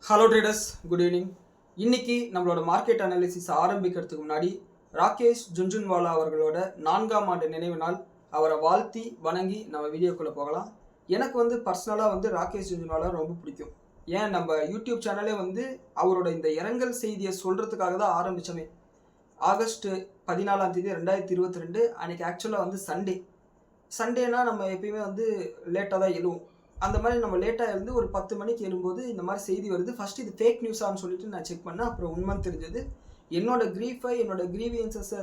Hello traders, good evening. இன்னைக்கு நம்மளோட market analysis ஆரம்பிக்கிறதுக்கு முன்னாடி ராகேஷ் ஜுன்ஜுன்வாலா அவர்களோட 4ஆம் ஆண்டு நினைவு நாள். அவரை வாழ்த்தி வணங்கி நம்ம வீடியோக்குள்ளே போகலாம். எனக்கு பர்சனலாக ராகேஷ் ஜுன்ஜுன்வாலா ரொம்ப பிடிக்கும். ஏன் நம்ம யூடியூப் சேனலே அவரோட இந்த இரங்கல் செய்தியை சொல்கிறதுக்காக தான் ஆரம்பித்தோமே. ஆகஸ்ட் 14ஆம் தேதி 2022 அன்றைக்கி ஆக்சுவலாக சண்டேனா நம்ம எப்பயுமே லேட்டாக தான் எழுவோம். அந்த மாதிரி நம்ம லேட்டாக இருந்து ஒரு 10 மணிக்கு எழும்போது இந்த மாதிரி செய்தி வருது. ஃபஸ்ட்டு இது ஃபேக் நியூஸான்னு சொல்லிட்டு நான் செக் பண்ணேன். அப்புறம் உண்மைன்னு தெரிஞ்சது. என்னோட கிரீவியன்சஸை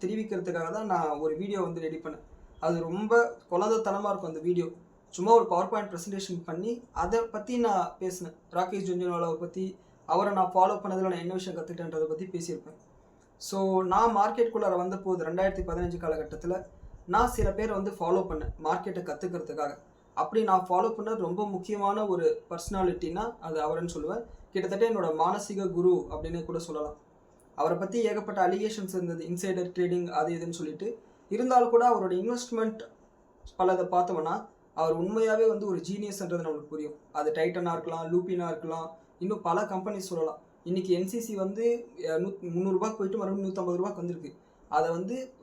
தெரிவிக்கிறதுக்காக தான் நான் ஒரு வீடியோ ரெடி பண்ணேன். அது ரொம்ப குழந்தைத்தனமாக இருக்கும் அந்த வீடியோ. சும்மா ஒரு பவர் பாயிண்ட் ப்ரெசன்டேஷன் பண்ணி அதை பற்றி நான் பேசினேன். ராகேஷ் ஜுன்ஜுன்வாலாவை பற்றி, அவரை நான் ஃபாலோ பண்ணதில் நான் என்ன விஷயம் கற்றுக்கிட்டேன்றதை பற்றி பேசியிருப்பேன். ஸோ நான் மார்க்கெட்டுக்குள்ளார வந்தபோது 2015 காலகட்டத்தில் நான் சில பேர் ஃபாலோ பண்ணேன் மார்க்கெட்டை கற்றுக்கிறதுக்காக. அப்படி நான் ஃபாலோ பண்ண ரொம்ப முக்கியமான ஒரு பர்சனாலிட்டினா அது அவருன்னு சொல்லுவேன். கிட்டத்தட்ட என்னோட மானசீக குரு அப்படின்னு கூட சொல்லலாம். அவரை பற்றி ஏகப்பட்ட அலிகேஷன்ஸ் இருந்தது, இன்சைடர் ட்ரேடிங் அது இதுன்னு சொல்லிட்டு. இருந்தாலும் கூட அவரோட இன்வெஸ்ட்மெண்ட் பலதை பார்த்தோம்னா அவர் உண்மையாகவே ஒரு ஜீனியஸ்ன்றது நம்மளுக்கு புரியும். அது டைட்டனாக இருக்கலாம், லூப்பினாக இருக்கலாம், இன்னும் பல கம்பெனிஸ் சொல்லலாம். இன்றைக்கி என்சிசி 300 ரூபாய்க்கு போயிட்டு மறுபடியும் 150 ரூபாய்க்கு வந்திருக்கு. அதை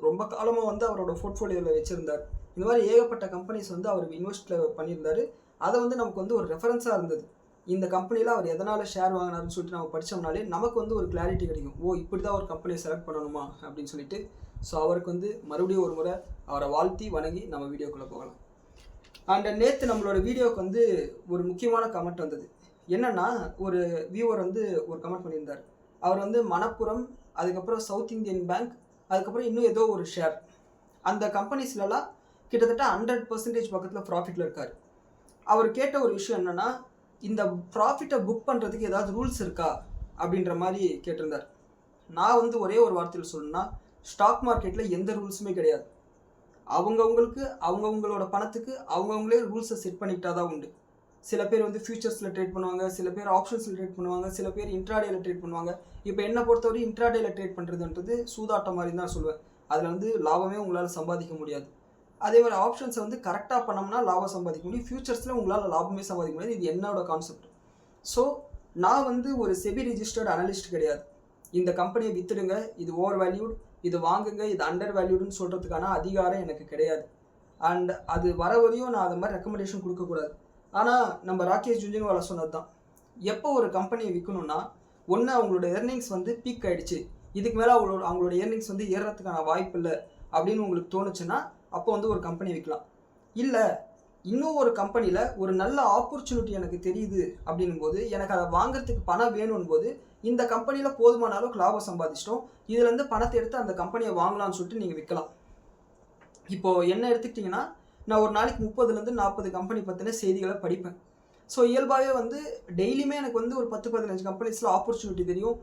ரொம்ப காலமாக அவரோட போர்ட்ஃபோலியோவில் வச்சுருந்தார். இந்த மாதிரி ஏகப்பட்ட கம்பெனிஸ் அவர் இன்வெஸ்ட்டில் பண்ணியிருந்தார். அதை நமக்கு ஒரு ரெஃபரன்ஸாக இருந்தது. இந்த கம்பெனியில் அவர் எதனால் ஷேர் வாங்கினாருன்னு சொல்லிட்டு நம்ம படித்தோம்னாலே நமக்கு ஒரு கிளாரிட்டி கிடைக்கும். ஓ, இப்படி தான் ஒரு கம்பெனியை செலக்ட் பண்ணணுமா அப்படின்னு சொல்லிட்டு. ஸோ அவருக்கு மறுபடியும் ஒரு முறை அவரை வாழ்த்தி வணங்கி நம்ம வீடியோக்குள்ளே போகலாம். அண்ட் நேற்று நம்மளோட வீடியோவுக்கு ஒரு முக்கியமான கமெண்ட் வந்தது. என்னென்னா, ஒரு வியூவர் ஒரு கமெண்ட் பண்ணியிருந்தார். அவர் மணப்புரம், அதுக்கப்புறம் சவுத் இந்தியன் பேங்க், அதுக்கப்புறம் இன்னும் ஏதோ ஒரு ஷேர், அந்த கம்பெனிஸ்லலாம் கிட்டத்தட்ட 100% பக்கத்தில் ப்ராஃபிட்டில் இருக்கார். அவர் கேட்ட ஒரு விஷயம் என்னென்னா, இந்த ப்ராஃபிட்டை புக் பண்ணுறதுக்கு ஏதாவது ரூல்ஸ் இருக்கா அப்படின்ற மாதிரி கேட்டிருந்தார். நான் ஒரே ஒரு வார்த்தையில் சொல்லணும்னா, ஸ்டாக் மார்க்கெட்டில் எந்த ரூல்ஸுமே கிடையாது. அவங்கவுங்களோட பணத்துக்கு அவங்கவுங்களே ரூல்ஸை செட் பண்ணிக்கிட்டா தான் உண்டு. சில பேர் ஃபியூச்சர்ஸில் ட்ரேட் பண்ணுவாங்க, சில பேர் ஆப்ஷன்ஸில் ட்ரேட் பண்ணுவாங்க, சில பேர் இன்ட்ராடேயில் ட்ரேட் பண்ணுவாங்க. இப்போ என்னை பொறுத்தவரை இன்ட்ராடேயில் ட்ரேட் பண்ணுறதுன்றது சூதாட்டம் மாதிரி தான் சொல்லுவேன். அதில் லாபமே உங்களால் சம்பாதிக்க முடியாது. அதே மாதிரி ஆப்ஷன்ஸை கரெக்டாக பண்ணோம்னா லாபம் சம்பாதிக்க முடியும். ஃபியூச்சர்ஸில் உங்களால் லாபமே சம்பாதிக்க முடியாது. இது என்னோட கான்செப்ட். ஸோ நான் ஒரு செபி ரிஜிஸ்டர்ட் அனலிஸ்ட் கிடையாது. இந்த கம்பெனியை வித்துடுங்க, இது ஓவர் வேல்யூட், இது வாங்குங்க, இது அண்டர் வேல்யூடுன்னு சொல்கிறதுக்கான அதிகாரம் எனக்கு கிடையாது. அண்ட் அது வர வரையும் நான் அது மாதிரி ரெக்கமெண்டேஷன் கொடுக்கக்கூடாது. ஆனால் நம்ம ராகேஷ் ஜுன்ஜுன்வாலா சொன்னது தான், எப்போ ஒரு கம்பெனியை விற்கணும்னா, ஒன்று அவங்களோட எர்னிங்ஸ் பீக் ஆகிடுச்சு, இதுக்கு மேலே அவங்களோட எர்னிங்ஸ் ஏறுறதுக்கான வாய்ப்பு இல்லை அப்படின்னு உங்களுக்கு தோணுச்சுன்னா அப்போ ஒரு கம்பெனி விற்கலாம். இல்லை, இன்னும் ஒரு கம்பெனியில் ஒரு நல்ல ஆப்பர்ச்சுனிட்டி எனக்கு தெரியுது அப்படின்னும் போது, எனக்கு அதை வாங்குறதுக்கு பணம் வேணும் போது, இந்த கம்பெனியில் போதுமான அளவுக்கு லாபம் சம்பாதிச்சிட்டோம், இதுலேருந்து பணத்தை எடுத்து அந்த கம்பெனியை வாங்கலாம்னு சொல்லிட்டு நீங்கள் விற்கலாம். இப்போது என்ன எடுத்துக்கிட்டிங்கன்னா, நான் ஒரு நாளைக்கு 30லேருந்து 40 கம்பெனி பற்றின செய்திகளை படிப்பேன். ஸோ இயல்பாகவே டெய்லியுமே எனக்கு ஒரு 10-15 கம்பெனிஸில் ஆப்பர்ச்சுனிட்டி தெரியும்.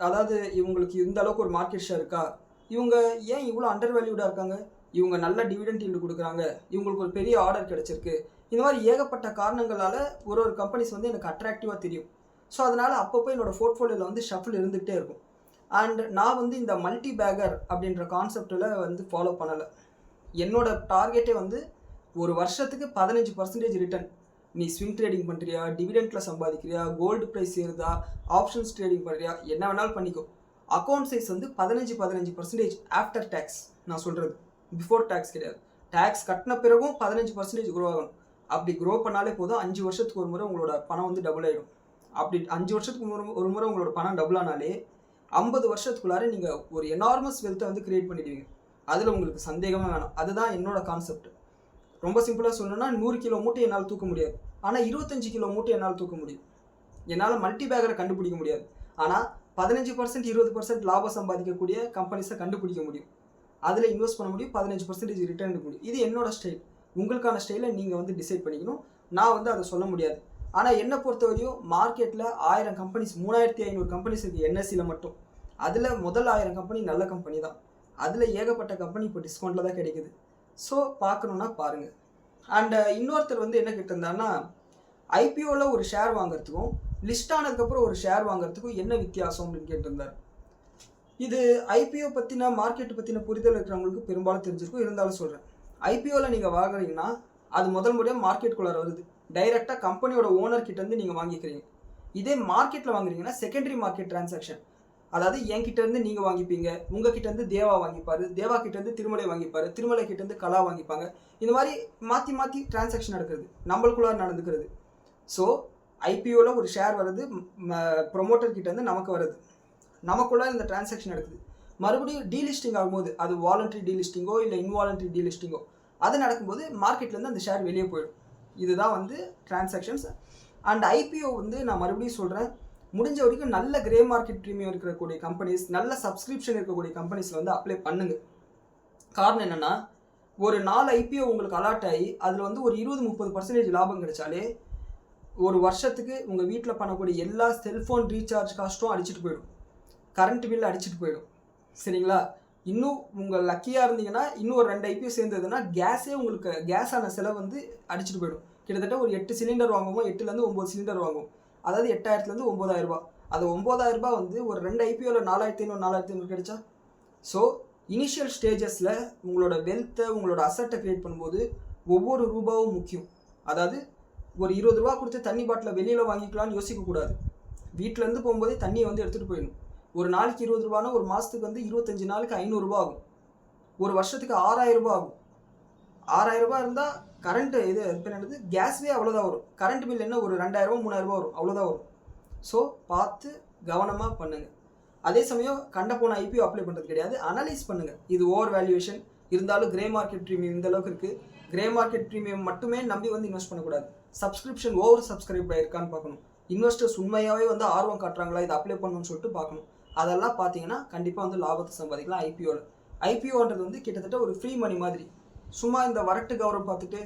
அதாவது இவங்களுக்கு இந்த அளவுக்கு ஒரு மார்க்கெட் ஷேர் இருக்கா, இவங்க ஏன் இவ்வளோ அண்டர் வேல்யூடாக இருக்காங்க, இவங்க நல்ல டிவிடெண்ட் ஈல்டு கொடுக்குறாங்க, இவங்களுக்கு ஒரு பெரிய ஆர்டர் கிடச்சிருக்கு, இந்த மாதிரி ஏகப்பட்ட காரணங்களால் ஒரு கம்பெனிஸ் எனக்கு அட்ராக்டிவாக தெரியும். ஸோ அதனால் அப்பப்போ என்னோடய போர்ட்ஃபோலியோவில் ஷஃபில் இருந்துகிட்டே இருக்கும். அண்ட் நான் இந்த மல்டி பேக்கர் அப்படின்ற கான்செப்டில் ஃபாலோ பண்ணலை. என்னோட டார்கெட்டே ஒரு வருஷத்துக்கு 15% ரிட்டர்ன். நீ ஸ்விங் ட்ரேடிங் பண்ணுறியா, டிவிடெண்ட்டில் சம்பாதிக்கிறியா, கோல்டு ப்ரைஸ் ஏறுதா, ஆப்ஷன்ஸ் ட்ரேடிங் பண்ணுறியா, என்ன வேணாலும் பண்ணிக்கோ. Account size 15% after tax. நான் சொல்கிறது பிஃபோர் டேக்ஸ் கிடையாது. டேக்ஸ் கட்டின பிறகும் 15% க்ரோ ஆகணும். அப்படி க்ரோ பண்ணாலே போதும். 5 வருஷத்துக்கு ஒரு முறை உங்களோட பணம் டபுள் ஆகிடும். அப்படி 5 வருஷத்துக்கு ஒரு முறை உங்களோட பணம் டபுள் ஆனாலே 50 வருஷத்துக்குள்ளார நீங்கள் ஒரு எனார்மஸ் வெல்த்தை கிரியேட் பண்ணிடுவீங்க. அதில் உங்களுக்கு சந்தேகமாக வேணும். அதுதான் என்னோட கான்செப்ட். ரொம்ப சிம்பிளாக சொல்லணும்னா, 100 கிலோ மூட்டை என்னால் தூக்க முடியாது, ஆனால் 25 கிலோ மூட்டை என்னால் தூக்க முடியும். என்னால் மல்டி பேக்கரை கண்டுபிடிக்க முடியாது, ஆனால் 15% 20% லாபம் சம்பாதிக்கக்கூடிய கம்பெனிஸை கண்டுபிடிக்க முடியும். அதில் இன்வெஸ்ட் பண்ண முடியும், 15% ரிட்டர்ன் எடுக்க முடியும். இது என்னோட ஸ்டைல். உங்களுக்கான ஸ்டைலை நீங்கள் டிசைட் பண்ணிக்கணும். நான் அதை சொல்ல முடியாது. ஆனால் என்னை பொறுத்தவரையும் மார்க்கெட்டில் 1000 கம்பெனிஸ், 3500 கம்பெனிஸ் இருக்குது என்எஸ்சியில் மட்டும். அதில் முதல் 1000 கம்பெனி நல்ல கம்பெனி தான். அதில் ஏகப்பட்ட கம்பெனி இப்போ டிஸ்கவுண்ட்டில் தான் கிடைக்குது. ஸோ பார்க்கணுன்னா பாருங்கள். அண்ட் இன்னொருத்தர் என்ன கேட்டிருந்தாருன்னா, ஐபிஓவில் ஒரு ஷேர் வாங்குறதுக்கும் லிஸ்ட் ஆனதுக்கப்புறம் ஒரு ஷேர் வாங்குறதுக்கும் என்ன வித்தியாசம் அப்படின்னு கேட்டிருந்தார். இது ஐபிஓ பற்றின மார்க்கெட்டை பற்றின புரிதல் இருக்கிறவங்களுக்கு பெரும்பாலும் தெரிஞ்சிருக்கும். இருந்தாலும் சொல்கிறேன், ஐபிஓவில் நீங்கள் வாங்குறீங்கன்னா அது முதல் முறையாக மார்க்கெட்டுக்குள்ளார வருது. டைரெக்டாக கம்பெனியோட ஓனர் கிட்டேருந்து நீங்கள் வாங்கிக்கிறீங்க. இதே மார்க்கெட்டில் வாங்குறீங்கன்னா செகண்டரி மார்க்கெட் டிரான்சாக்ஷன், அதாவது என்கிட்ட இருந்து நீங்கள் வாங்கிப்பீங்க, உங்ககிட்ட இருந்து தேவா வாங்கிப்பாரு, தேவா கிட்ட இருந்து திருமலை வாங்கிப்பாரு, திருமலை கிட்ட இருந்து கலா வாங்கிப்பாங்க. இந்த மாதிரி மாற்றி மாற்றி டிரான்சாக்ஷன் நடக்கிறது, நம்மளுக்குள்ளார நடந்துக்கிறது. ஸோ ஐபிஓவில் ஒரு ஷேர் வருது, ப்ரொமோட்டர் கிட்ட இருந்து நமக்கு வருது, நமக்குள்ள இந்த டிரான்சாக்ஷன் நடக்குது. மறுபடியும் டீலிஸ்டிங் ஆகும்போது, அது வாலண்டரி டீலிஸ்டிங்கோ இல்லை இன்வாலண்டரி டீலிஸ்டிங்கோ, அது நடக்கும்போது மார்க்கெட்லேருந்து அந்த ஷேர் வெளியே போயிடும். இதுதான் வந்து டிரான்சாக்ஷன்ஸ். அண்ட் ஐபிஓ வந்து நான் மறுபடியும் சொல்கிறேன், முடிஞ்ச வரைக்கும் நல்ல கிரே மார்க்கெட் ப்ரீமியம் இருக்கக்கூடிய கம்பெனிஸ், நல்ல சப்ஸ்கிரிப்ஷன் இருக்கக்கூடிய கம்பெனிஸில் வந்து அப்ளை பண்ணுங்க. காரணம் என்னென்னா, ஒரு 4 ஐபிஓ உங்களுக்கு அலாட் ஆகி அதில் வந்து ஒரு 20-30% லாபம் கிடைச்சாலே ஒரு வருஷத்துக்கு உங்கள் வீட்டில் பண்ணக்கூடிய எல்லா செல்ஃபோன் ரீசார்ஜ் காஸ்ட்டும் அடிச்சுட்டு போயிடும், கரண்ட் பில் அடிச்சுட்டு போயிடும். சரிங்களா? இன்னும் உங்கள் லக்கியாக இருந்தீங்கன்னா இன்னும் ஒரு 2 ஐபிஓ சேர்ந்ததுன்னா கேஸே உங்களுக்கு கேஸான செலவு வந்து அடிச்சுட்டு போயிடும். கிட்டத்தட்ட ஒரு 8 சிலிண்டர் வாங்குவோம், 8லேருந்து 9 சிலிண்டர் வாங்குவோம், அதாவது 8000லேருந்து 9000 ரூபா. அது 9000 ரூபா வந்து ஒரு 2 ஐபிஓவில் 4500 4500 கிடைச்சா. ஸோ இனிஷியல் ஸ்டேஜஸில் உங்களோட வெல்த்தை, உங்களோட அசட்டை க்ரியேட் பண்ணும்போது ஒவ்வொரு ரூபாவும் முக்கியம். அதாவது ஒரு 20 ரூபா கொடுத்து தண்ணி பாட்டிலை வெளியில் வாங்கிக்கலாம்னு யோசிக்கக்கூடாது. வீட்டிலேருந்து போகும்போதே தண்ணியை வந்து எடுத்துகிட்டு போயிடணும். ஒரு நாளைக்கு 20 ரூபானா ஒரு மாதத்துக்கு வந்து 25 நாளுக்கு 500 ரூபா ஆகும், ஒரு வருஷத்துக்கு 6000 ரூபா ஆகும். 6000 ரூபா இருந்தால் கரண்ட்டு இது என்னது கேஸ்வே அவ்வளோதான் வரும். கரண்ட் பில் என்ன ஒரு 2000 3000 ரூபா வரும், அவ்வளோதான் வரும். ஸோ பார்த்து கவனமாக பண்ணுங்கள். அதே சமயம் கண்ட போன ஐபிஓ அப்ளை பண்ணுறது கிடையாது, அனலைஸ் பண்ணுங்கள். இது ஓவர் வேல்யூவேஷன் இருந்தாலும் கிரே மார்க்கெட் ப்ரீமியம் இந்த அளவுக்கு இருக்குது. கிரே மார்க்கெட் ப்ரீமியம் மட்டுமே நம்பி வந்து இன்வெஸ்ட் பண்ணக்கூடாது. சப்ஸ்கிரிப்ஷன் ஓவர் சப்ஸ்கிரைப் ஆயிருக்கான்னு பார்க்கணும். இன்வெஸ்டர்ஸ் உண்மையாகவே வந்து ஆர்வம் காட்டுறாங்களா இதை அப்ளை பண்ணணும்னு சொல்லிட்டு பார்க்கணும். அதெல்லாம் பார்த்தீங்கன்னா கண்டிப்பாக வந்து லாபத்தை சம்பாதிக்கலாம் ஐபிஓவில். ஐபிஓன்றது வந்து கிட்டத்தட்ட ஒரு ஃப்ரீ மணி மாதிரி. சும்மா இந்த வரட்டு கௌரவம் பார்த்துட்டு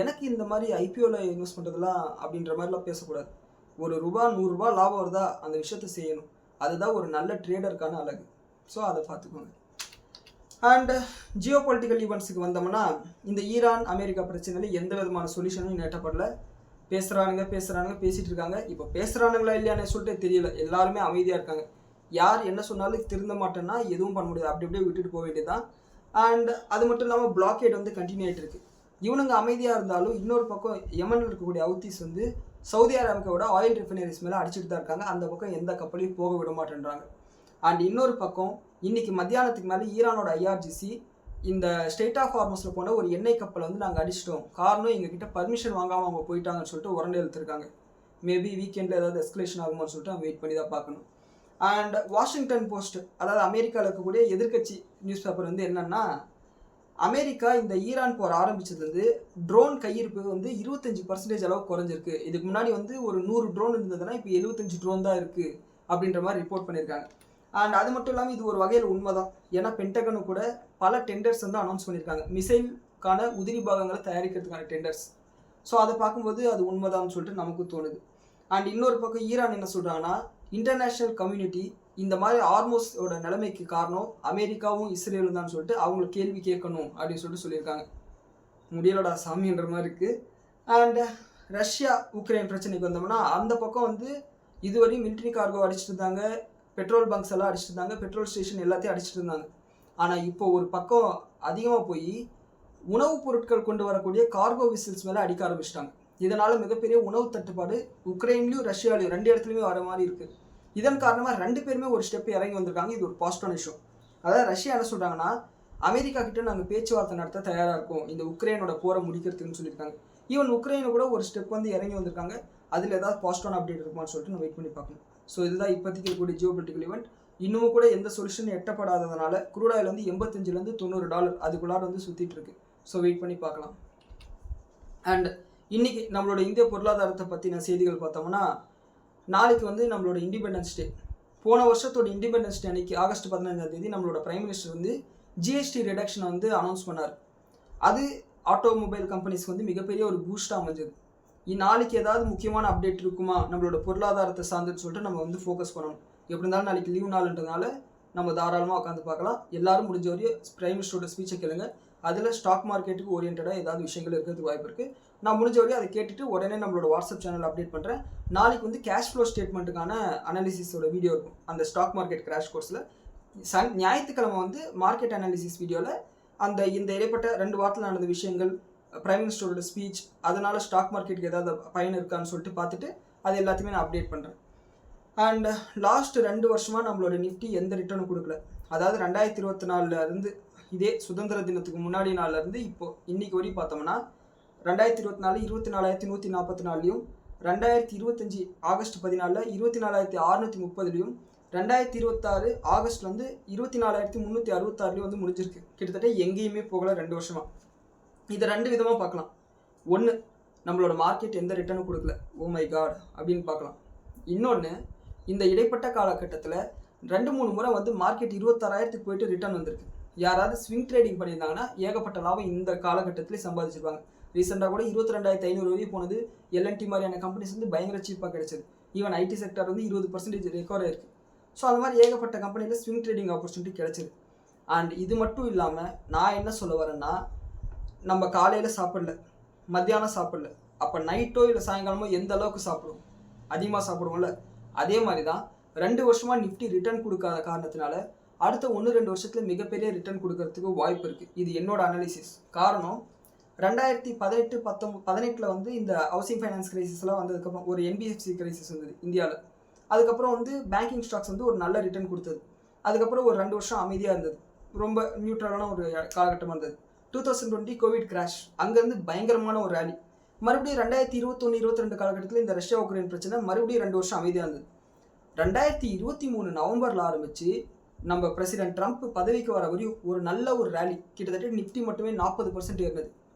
எனக்கு இந்த மாதிரி ஐபிஓவில் இன்வெஸ்ட் பண்ணுறதுலாம் அப்படின்ற மாதிரிலாம் பேசக்கூடாது. ஒரு ரூபா 100 ரூபா லாபம் வருதா அந்த விஷயத்தை செய்யணும். அதுதான் ஒரு நல்ல ட்ரேடருக்கான அழகு. ஸோ அதை பார்த்துக்கோங்க. அண்ட் ஜியோ பொலிட்டிக்கல் ஈவெண்ட்ஸுக்கு வந்தோம்னா, இந்த ஈரான் அமெரிக்கா பிரச்சனையில் எந்த விதமான சொல்யூஷனும் நேட்டப்படல. பேசுகிறானுங்க பேசிகிட்டு இருக்காங்க. இப்போ பேசுகிறானுங்களா இல்லையானே சொல்லிட்டு தெரியல, எல்லாருமே அமைதியாக இருக்காங்க. யார் என்ன சொன்னாலும் திருந்த மாட்டேன்னா எதுவும் பண்ண முடியாது, அப்படி அப்படியே விட்டுட்டு போக வேண்டியதுதான். அண்ட் அது மட்டும் இல்லாமல் பிளாக்கேட் வந்து கண்டினியூ ஆகிட்டு இருக்கு. இவனுங்க அமைதியாக இருந்தாலும் இன்னொரு பக்கம் யமனில் இருக்கக்கூடிய ஹவுத்திஸ் வந்து சவுதி அரேபியாவோட ஆயில் ரிஃபைனரிஸ் மேலே அடிச்சுட்டு தான் இருக்காங்க. அந்த பக்கம் எந்த கப்பலையும் போக விட மாட்டேன்றாங்க. அண்ட் இன்னொரு பக்கம் இன்னைக்கு மத்தியானத்துக்கு மேலே ஈரானோட ஐஆர்ஜிசி இந்த ஸ்டேட் ஆஃப் ஹார்மஸில் போன ஒரு எண்ணெய் கப்பலை வந்து நாங்கள் அடிச்சிட்டோம், காரணம் எங்ககிட்ட பர்மிஷன் வாங்காமல் அவங்க போயிட்டாங்கன்னு சொல்லிட்டு உரண்டை எழுத்துருக்காங்க. மேபி வீக்கெண்டில் ஏதாவது எஸ்கலேஷன் ஆகுமான்னு சொல்லிட்டு அவங்க வெயிட் பண்ணி தான் பார்க்கணும். அண்ட் வாஷிங்டன் போஸ்ட், அதாவது அமெரிக்காவில் இருக்கக்கூடிய எதிர்கட்சி நியூஸ் பேப்பர் வந்து என்னன்னா, அமெரிக்கா இந்த ஈரான் போர் ஆரம்பிச்சதுலேருந்து ட்ரோன் கையிருப்பு வந்து 25% அளவு குறைஞ்சிருக்கு. இதுக்கு முன்னாடி வந்து ஒரு 100 ட்ரோன் இருந்ததுன்னா இப்போ 75 ட்ரோன் தான் இருக்குது அப்படின்ற மாதிரி ரிப்போர்ட் பண்ணியிருக்காங்க. அண்ட் அது மட்டும் இல்லாமல் இது ஒரு வகையில் உண்மைதான். ஏன்னா பென்டகனு கூட பல டெண்டர்ஸ் வந்து அனௌன்ஸ் பண்ணியிருக்காங்க, மிசைலுக்கான உதிரி பாகங்களை தயாரிக்கிறதுக்கான டெண்டர்ஸ். ஸோ அதை பார்க்கும்போது அது உண்மைதான்னு சொல்லிட்டு நமக்கு தோணுது. அண்ட் இன்னொரு பக்கம் ஈரான் என்ன சொல்கிறாங்கன்னா, இன்டர்நேஷ்னல் கம்யூனிட்டி இந்த மாதிரி ஆர்மோஸோட நிலைமைக்கு காரணம் அமெரிக்காவும் இஸ்ரேலும் தான் சொல்லிட்டு அவங்களை கேள்வி கேட்கணும் அப்படின்னு சொல்லிட்டு சொல்லியிருக்காங்க. முடியலடா சாமின்ற மாதிரி இருக்குது. அண்ட் ரஷ்யா உக்ரைன் பிரச்சனைக்கு வந்தோம்னா, அந்த பக்கம் வந்து இதுவரையும் மிலிட்ரி கார்கோ அடிச்சுட்டு இருந்தாங்க, பெட்ரோல் பங்க்ஸ் எல்லாம் அடிச்சுட்டு இருந்தாங்க, பெட்ரோல் ஸ்டேஷன் எல்லாத்தையும் அடிச்சுட்டு இருந்தாங்க. ஆனால் இப்போ ஒரு பக்கம் அதிகமாக போய் உணவுப் பொருட்கள் கொண்டு வரக்கூடிய கார்கோ விசில்ஸ் மேலே அடிக்க ஆரம்பிச்சிட்டாங்க. இதனால் மிகப்பெரிய உணவு தட்டுப்பாடு உக்ரைன்லையும் ரஷ்யாலையும் 2 இடத்துலையுமே வர மாதிரி இருக்குது. இதன் காரணமாக 2 பேருமே ஒரு ஸ்டெப் இறங்கி வந்திருக்காங்க. இது ஒரு பாசிட்டிவான விஷயம். அதாவது ரஷ்யா என்ன சொல்கிறாங்கன்னா, அமெரிக்கா கிட்ட நாங்கள் பேச்சுவார்த்தை நடத்த தயாராக இருக்கோம் இந்த உக்ரைனோட போரை முடிக்கிறதுக்குன்னு சொல்லியிருக்காங்க. ஈவன் உக்ரைனை கூட ஒரு ஸ்டெப் வந்து இறங்கி வந்திருக்காங்க. அதில் ஏதாவது பாசிட்டிவான அப்டேட் இருக்குமான்னு சொல்லிட்டு நம்ம வெயிட் பண்ணி பார்க்கணும். ஸோ இதுதான் இப்போதைக்கு இருக்கக்கூடிய ஜியோ பொலிட்டிக்கல் ஈவெண்ட். இன்னமும் கூட எந்த சொல்யூஷன் எட்டப்படாததுனால குரூட் ஆயில் வந்து $85 to $90 அதுக்குள்ளார வந்து சுற்றிட்டு இருக்கு. ஸோ வெயிட் பண்ணி பார்க்கலாம். அண்ட் இன்னைக்கு நம்மளோட இந்திய பொருளாதாரத்தை பற்றின செய்திகள் பார்த்தோம்னா, நாளைக்கு வந்து நம்மளோட இண்டிபெண்டன்ஸ் டே. போன வருஷத்தோட இண்டிபெண்டன்ஸ் டே அன்னைக்கு ஆகஸ்ட் 15 நம்மளோட பிரைம் மினிஸ்டர் வந்து ஜிஎஸ்டி ரிடக்ஷனை வந்து அனௌன்ஸ் பண்ணார். அது ஆட்டோமொபைல் கம்பெனிஸ்க்கு வந்து மிகப்பெரிய ஒரு பூஸ்டாக அமைஞ்சது. நாளைக்கு ஏதாவது முக்கியமான அப்டேட் இருக்குமா நம்மளோட பொருளாதாரத்தை சார்ந்துன்னு சொல்லிட்டு நம்ம வந்து ஃபோக்கஸ் பண்ணணும். எப்படி இருந்தாலும் நாளைக்கு லீவ் நாள்ன்றதுனால நம்ம தாராளமாக உட்காந்து பார்க்கலாம். எல்லாரும் முடிஞ்ச வரையும் பிரைம் மினிஸ்டரோட ஸ்பீச்சை கேளுங்க. அதில் ஸ்டாக் மார்க்கெட்டுக்கு ஓரியன்டாக ஏதாவது விஷயங்கள் இருக்கிறதுக்கு வாய்ப்பு இருக்குது. நான் முடிஞ்ச வரையும் அதை கேட்டுட்டு உடனே நம்மளோட வாட்ஸ்அப் சேனல் அப்டேட் பண்ணுறேன். நாளைக்கு வந்து கேஷ் ஃப்ளோ ஸ்டேட்மெண்ட்டுக்கான அனாலிசிஸோட வீடியோ இருக்கும் அந்த ஸ்டாக் மார்க்கெட் கிராஷ் கோர்ஸில். ஞாயிற்றுக்கிழமை வந்து மார்க்கெட் அனாலிசிஸ் வீடியோவில் இந்த இடைப்பட்ட 2 வாரத்தில் நடந்த விஷயங்கள், பிரைம் மினிஸ்டரோட ஸ்பீச், அதனால் ஸ்டாக் மார்க்கெட்டுக்கு ஏதாவது பயன் இருக்கான்னு சொல்லிட்டு பார்த்துட்டு அது எல்லாத்தையுமே நான் அப்டேட் பண்ணுறேன். அண்ட் லாஸ்ட் 2 வருஷமாக நம்மளோட நிஃப்டி எந்த ரிட்டர்னும் கொடுக்கல. அதாவது 2024 இருந்து இதே சுதந்திர தினத்துக்கு முன்னாடி நாள்ல இருந்து இப்போ இன்னைக்கு வரையும் பார்த்தோம்னா 2024 24,144லையும் 2025 ஆகஸ்ட் 14 24,630லையும் 2026 ஆகஸ்ட்ல வந்து 24,366லையும் வந்து முடிஞ்சிருக்கு. கிட்டத்தட்ட எங்கேயுமே போகல 2 வருஷமா. இதை 2 விதமாக பார்க்கலாம். ஒன்று, நம்மளோட மார்க்கெட் எந்த ரிட்டர்னும் கொடுக்கல, ஓ மை காட் அப்படின்னு பார்க்கலாம். இன்னொன்று, இந்த இடைப்பட்ட காலகட்டத்தில் 2-3 முறை வந்து மார்க்கெட் 26,000க்கு போயிட்டு ரிட்டர்ன் வந்திருக்கு. யாராவது ஸ்விங் ட்ரேடிங் பண்ணியிருந்தாங்கன்னா ஏகப்பட்ட லாபம் இந்த காலகட்டத்திலே சம்பாதிச்சிருப்பாங்க. ரீசெண்டாக கூட 22,500 வரையும் போனது. எல்என்டி மாதிரியான கம்பெனிஸ் வந்து பயங்கர சீப்பாக கிடைச்சது. ஈவன் ஐடி செக்டர் வந்து 20% ரெக்கவர் ஆயிருக்கு. ஸோ அது மாதிரி ஏகப்பட்ட கம்பெனியில் ஸ்விங் ட்ரேடிங் ஆப்பர்ச்சுனிட்டி கிடைச்சிது. அண்ட் இது மட்டும் இல்லாமல் நான் என்ன சொல்ல வரேன்னா, நம்ம காலையில் சாப்பிடல, மத்தியானம் சாப்பிடல, அப்போ நைட்டோ இல்லை சாயங்காலமோ எந்த அளவுக்கு சாப்பிடுவோம், அதிகமாக சாப்பிடுவோம்ல. அதே மாதிரி தான் 2 வருஷமாக நிஃப்டி ரிட்டர்ன் கொடுக்காத காரணத்தினால அடுத்த 1-2 வருஷத்தில் மிகப்பெரிய ரிட்டர்ன் கொடுக்கறதுக்கு வாய்ப்பு இருக்குது. இது என்னோட அனாலிசிஸ். காரணம், 2018-18 வந்து இந்த ஹவுசிங் ஃபைனான்ஸ் கிரைசிஸ்லாம் வந்ததுக்கப்புறம் ஒரு என்பிஎஃப்சி கிரைசிஸ் வந்தது இந்தியாவில். அதுக்கப்புறம் வந்து பேங்கிங் ஸ்டாக்ஸ் வந்து ஒரு நல்ல ரிட்டர்ன் கொடுத்தது. அதுக்கப்புறம் ஒரு 2 வருஷம் அமைதியாக இருந்தது, ரொம்ப நியூட்ரலான ஒரு காலகட்டமாக இருந்தது. 2020 கோவிட் கிராஷ், அங்கேருந்து பயங்கரமான ஒரு ரேலி. மறுபடியும் 2021-22 காலகட்டத்தில் இந்த ரஷ்யா உக்ரைன் பிரச்சனை மறுபடியும் 2 வருஷம் அமைதியாக இருந்தது. 2023 நவம்பரில் ஆரம்பித்து நம்ம பிரசிடென்ட் ட்ரம்ப் பதவிக்கு வர வரையும் ஒரு நல்ல ஒரு ரேலி. கிட்டத்தட்ட நிஃப்டி மட்டுமே 40% ஏறினது.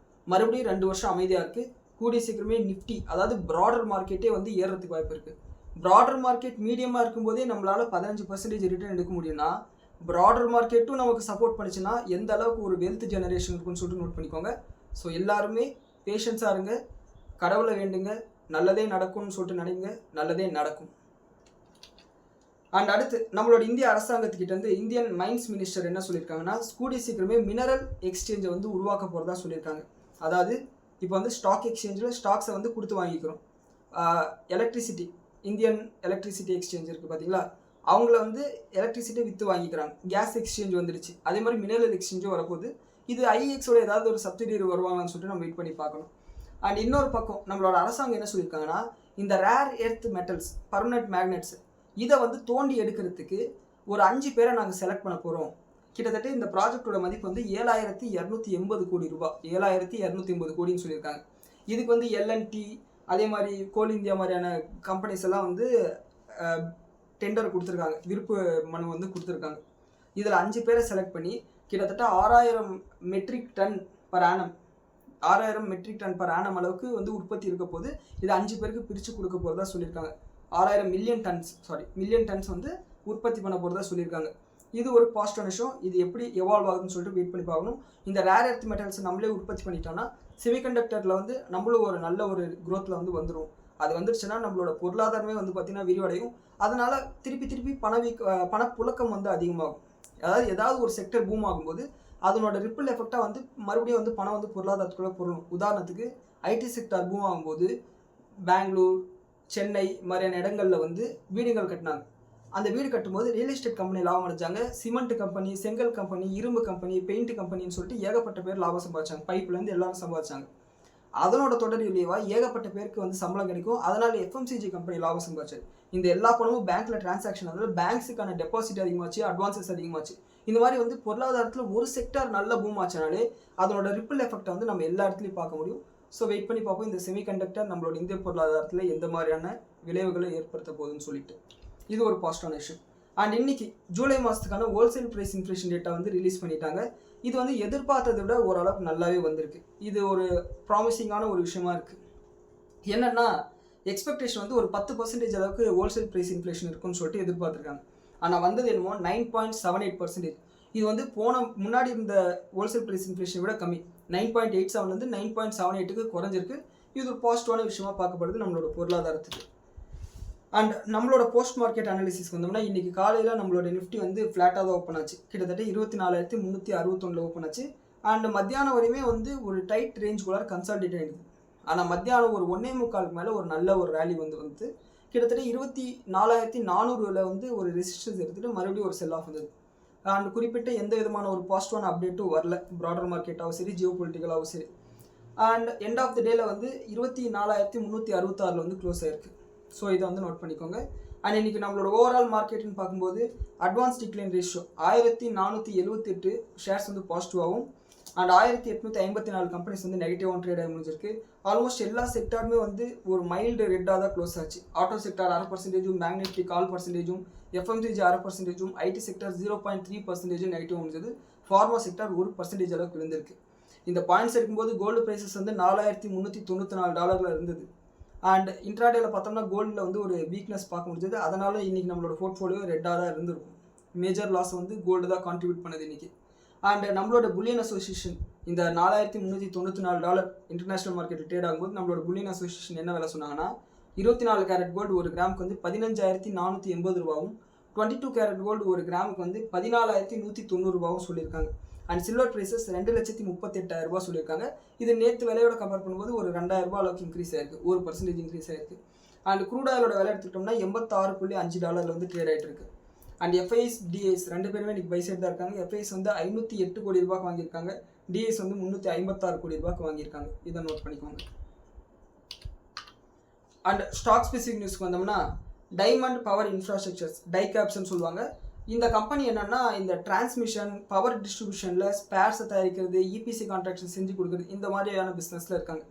மறுபடியும் 2 வருஷம் அமைதியாக இருக்குது. கூடிய சீக்கிரமே நிஃப்டி, அதாவது ப்ராடர் மார்க்கெட்டே வந்து ஏறுறதுக்கு வாய்ப்பு இருக்குது. ப்ராடர் மார்க்கெட் மீடியமாக இருக்கும்போதே நம்மளால் 15% ரிட்டர்ன் எடுக்க முடியும்னா, ப்ராடர் மார்க்கெட்டும் நமக்கு சப்போர்ட் பண்ணிச்சுன்னா எந்த அளவுக்கு ஒரு வெல்த் ஜெனரேஷன் இருக்குன்னு சொல்லிட்டு நோட் பண்ணிக்கோங்க. ஸோ எல்லாருமே பேஷன்ஸாக இருங்க, கடவுளை வேண்டுங்க, நல்லதே நடக்கும்னு சொல்லிட்டு நினைங்க, நல்லதே நடக்கும். அண்ட் அடுத்து நம்மளோட இந்திய அரசாங்கத்துக்கிட்ட இருந்து இந்தியன் மைன்ஸ் மினிஸ்டர் என்ன சொல்லியிருக்காங்கன்னா, கூடிய சீக்கிரமே மினரல் எக்ஸ்சேஞ்சை வந்து உருவாக்க போகிறதா சொல்லியிருக்காங்க. அதாவது இப்போ வந்து ஸ்டாக் எக்ஸ்சேஞ்சில் ஸ்டாக்ஸை வந்து கொடுத்து வாங்கிக்கிறோம். எலக்ட்ரிசிட்டி, இந்தியன் எலக்ட்ரிசிட்டி எக்ஸ்சேஞ்ச் இருக்குது பார்த்தீங்களா, அவங்கள வந்து எலக்ட்ரிசிட்டியை விற்று வாங்கிக்கிறாங்க. கேஸ் எக்ஸ்சேஞ்ச் வந்துடுச்சு, அதே மாதிரி மினரல் எக்ஸ்சேஞ்சும் வரப்போகுது. இது ஐஎக்ஸோட ஏதாவது ஒரு சப்சிடியரி வருவாங்கன்னு சொல்லிட்டு நம்ம வெயிட் பண்ணி பார்க்கணும். அண்ட் இன்னொரு பக்கம் நம்மளோட அரசாங்கம் என்ன சொல்லியிருக்காங்கன்னா, இந்த rare earth metals, permanent magnets, இதை வந்து தோண்டி எடுக்கிறதுக்கு ஒரு 5 பேரை நாங்கள் செலக்ட் பண்ண போகிறோம். கிட்டத்தட்ட இந்த ப்ராஜெக்டோட மதிப்பு வந்து 7,280 கோடி ரூபாய், 7,280 கோடின்னு சொல்லியிருக்காங்க. இதுக்கு வந்து எல்என்டி, அதே மாதிரி கோல் இந்தியா மாதிரியான கம்பெனிஸ் எல்லாம் வந்து டெண்டர் கொடுத்துருக்காங்க, விருப்பு மனு வந்து கொடுத்துருக்காங்க. இதில் 5 பேரை செலக்ட் பண்ணி கிட்டத்தட்ட 6,000 metric ton per annum, 6,000 metric ton per annum அளவுக்கு வந்து உற்பத்தி இருக்க போது. இது 5 பேருக்கு பிரித்து கொடுக்க போகிறதா சொல்லியிருக்காங்க. 6,000 மில்லியன் டன்ஸ் வந்து உற்பத்தி பண்ண போகிறதா சொல்லியிருக்காங்க. இது ஒரு பாசிட்டிவான விஷயம். இது எப்படி எவால்வ் ஆகுதுன்னு சொல்லிட்டு வெயிட் பண்ணி பார்க்கணும். இந்த ரேர் எர்த் மெட்டல்ஸ் நம்மளே உற்பத்தி பண்ணிட்டோம்னா செமிகண்டக்டரில் வந்து நம்மளும் ஒரு நல்ல ஒரு க்ரோத்தில் வந்து வந்துடும். அது வந்துருச்சுன்னா நம்மளோட பொருளாதாரமே வந்து பார்த்திங்கன்னா விரிவடையும். அதனால் திருப்பி பணப்புழக்கம் வந்து அதிகமாகும். அதாவது ஏதாவது ஒரு செக்டர் பூம் ஆகும்போது அதனோட ரிப்பிள் எஃபெக்டாக வந்து மறுபடியும் வந்து பணம் வந்து பொருளாதாரத்துக்குள்ளே பொருளும். உதாரணத்துக்கு ஐடி செக்டர் பூம் ஆகும்போது பெங்களூர், சென்னை மாதிரியான இடங்களில் வந்து வீடுகள் கட்டினாங்க. அந்த வீடு கட்டும்போது ரியல் எஸ்டேட் கம்பெனி லாபம் அடைஞ்சாங்க. சிமெண்ட் கம்பெனி, செங்கல் கம்பெனி, இரும்பு கம்பெனி, பெயிண்ட் கம்பெனின்னு சொல்லிட்டு ஏகப்பட்ட பேர் லாபம் சம்பாதிச்சாங்க. பைப்லேருந்து எல்லாரும் சம்பாதிச்சாங்க. அதனோட தொடர் இல்லையவா ஏகப்பட்ட பேருக்கு வந்து சம்பளம் கிடைக்கும். அதனால எஃப்எம்சிஜி கம்பெனி லாபம் சம்பாதிச்சது. இந்த எல்லா பணமும் பேங்க்ல டிரான்சாக்ஷன், அதாவது பேங்க்ஸுக்கான டெபாசிட் அதிகமாச்சு, அட்வான்சஸ் அதிகமாச்சு. இந்த மாதிரி வந்து பொருளாதாரத்தில் ஒரு செக்டர் நல்ல பூம் ஆச்சுனாலே அதனோட ரிப்பிள் எஃபெக்டை வந்து நம்ம எல்லா இடத்துலையும் பார்க்க முடியும். ஸோ வெயிட் பண்ணி பார்ப்போம் இந்த செமிகண்டக்டர் நம்மளோட இந்திய பொருளாதாரத்தில் எந்த மாதிரியான விளைவுகளை ஏற்படுத்த போகுதுன்னு சொல்லிட்டு. இது ஒரு பாசிட்டிவான இஷ்யூ. அண்ட் இன்னைக்கு ஜூலை மாதத்துக்கான ஹோல்சேல் ப்ரைஸ் இன்ஃப்ளேஷன் டேட்டா வந்து ரிலீஸ் பண்ணிட்டாங்க. இது வந்து எதிர்பார்த்ததை விட ஓரளவுக்கு நல்லாவே வந்திருக்கு. இது ஒரு ப்ராமிசிங்கான ஒரு விஷயமா இருக்குது. என்னென்னா, எக்ஸ்பெக்டேஷன் வந்து ஒரு 10% அளவுக்கு ஹோல்சேல் ப்ரைஸ் இன்ஃப்ளேஷன் இருக்குன்னு சொல்லிட்டு எதிர்பார்த்துருக்காங்க. ஆனால் வந்தது என்னமோ 9.78%. இது வந்து முன்னாடி இருந்த ஹோல்சேல் ப்ரைஸ் இன்ஃப்ளேஷனை விட கம்மி. 9.87 9.78க்கு குறைஞ்சிருக்கு. இது ஒரு பாசிட்டிவான விஷயமா பார்க்கப்படுது நம்மளோட பொருளாதாரத்துக்கு. அண்ட் நம்மளோட போஸ்ட் மார்க்கெட் அனாலிசிஸ் வந்தோம்னா, இன்றைக்கி காலையில் நம்மளோட நிஃப்டி வந்து ஃப்ளாட்டாக தான் ஓப்பன் ஆச்சு. கிட்டத்தட்ட 24,361 ஓப்பன் ஆச்சு. அண்ட் மத்தியானம் வரையுமே வந்து ஒரு டைட் ரேஞ்சுக்குள்ளார கன்சால்டேட் ஆகிடுது. ஆனால் மத்தியானம் ஒரு 1.25 மேலே ஒரு நல்ல ஒரு ரேலி வந்து கிட்டத்தட்ட 24,400 வந்து ஒரு ரெசிஸ்டன்ஸ் எடுத்துகிட்டு மறுபடியும் ஒரு செல் ஆஃப் வந்தது. அண்ட் குறிப்பிட்ட எந்த விதமான ஒரு பாசிட்டிவான அப்டேட்டும் வரல. ப்ராடர் மார்க்கெட்டாகவும் சரி, ஜியோ பொலிட்டிக்கலாகவும் சரி. அண்ட் எண்ட் ஆஃப் த டேல வந்து 24,366 வந்து க்ளோஸ் ஆயிருக்கு. ஸோ இதை வந்து நோட் பண்ணிக்கோங்க. அண்ட் இன்றைக்கி நம்மளோட ஓவரால் மார்க்கெட்டுன்னு பார்க்கும்போது அட்வான்ஸ் டிக்ளைன் ரேஷியோ 1478 ஷேர்ஸ் வந்து பாசிட்டிவாகவும் அண்ட் 1854 கம்பெனிஸ் வந்து நெகட்டிவாகவும் ட்ரேட் ஆகி முடிஞ்சிருக்கு. ஆல்மோஸ்ட் எல்லா செக்டாருமே வந்து ஒரு மைல்டு ரெட்டாக தான் க்ளோஸ் ஆச்சு. Auto sector 0.5%, magnetic 0.25%, FMCG 0.5%, IT sector 0.3% negative முடிஞ்சது. ஃபார்மா செக்டார் 1% அளவுக்கு விழுந்திருக்கு. இந்த பாயிண்ட்ஸ் எடுக்கும்போது கோல்டு ப்ரைஸஸ் வந்து $4,394 இருந்தது. அண்ட் இன்ட்ராடேல பார்த்தோம்னா கோல்டில் வந்து ஒரு வீக்னஸ் பார்க்க முடிஞ்சது. அதனால் இன்றைக்கி நம்மளோட போர்ட்ஃபோலியோ ரெட்டாக தான் இருந்திருக்கும். மேஜர் லாஸ் வந்து கோல்டு தான் கான்ட்ரிபியூட் பண்ணுது இன்றைக்கி. அண்ட் நம்மளோட புல்லியன் அசோசியேஷன் இந்த $4,394 இன்டர்நேஷனல் மார்க்கெட்டில் ட்ரேட் ஆகும்போது நம்மளோட புல்லியன் அசோசியேஷன் என்ன வேலை சொன்னாங்கன்னா 24 கேரட் கோல்டு ஒரு கிராமுக்கு வந்து $15,480 22 கேரட் கோல்டு ஒரு கிராமுக்கு வந்து $14,190 சொல்லியிருக்காங்க. அண்ட் சில்வர் ப்ரைஸஸ் 2,38,000 சொல்லியிருக்காங்க. இது நேற்று விலையோட கம்பேர் பண்ணும்போது ஒரு $2,000 அளவுக்கு இன்க்ரீஸ் ஆயிருக்கு, 1% இன்க்ரீஸ் ஆயிருக்கு. அண்ட் க்ரூட் ஆயிலோட விலை எடுத்துக்கிட்டோம்னா $86.5 வந்து ட்ரேட் ஆகிட்டு இருக்கு. அண்ட் எஃப்ஐஎஸ் டிஐஎஸ் ரெண்டு பேருமே இன்னைக்கு பை சைடு தான் இருக்காங்க. எஃப்ஐஎஸ் வந்து $508 கோடி வாங்கியிருக்காங்க, டிஐஎஸ் வந்து $356 கோடி வாங்கியிருக்காங்க. இதை நோட் பண்ணிக்கோங்க. அண்ட் ஸ்டாக் ஸ்பெசிஃபிக் நியூஸ்க்கு வந்தோம்னா டைமண்ட் பவர் இன்ஃப்ராஸ்ட்ரக்சர்ஸ் டைகேப்ஸ்ன்னு சொல்லுவாங்க. இந்த கம்பெனி என்னன்னா இந்த டிரான்ஸ்மிஷன் பவர் டிஸ்ட்ரிபியூஷனில் ஸ்பேர்ஸை தயாரிக்கிறது, இபிசி கான்ட்ராக்ஷன் செஞ்சு கொடுக்குறது, இந்த மாதிரியான பிஸ்னஸில் இருக்காங்க.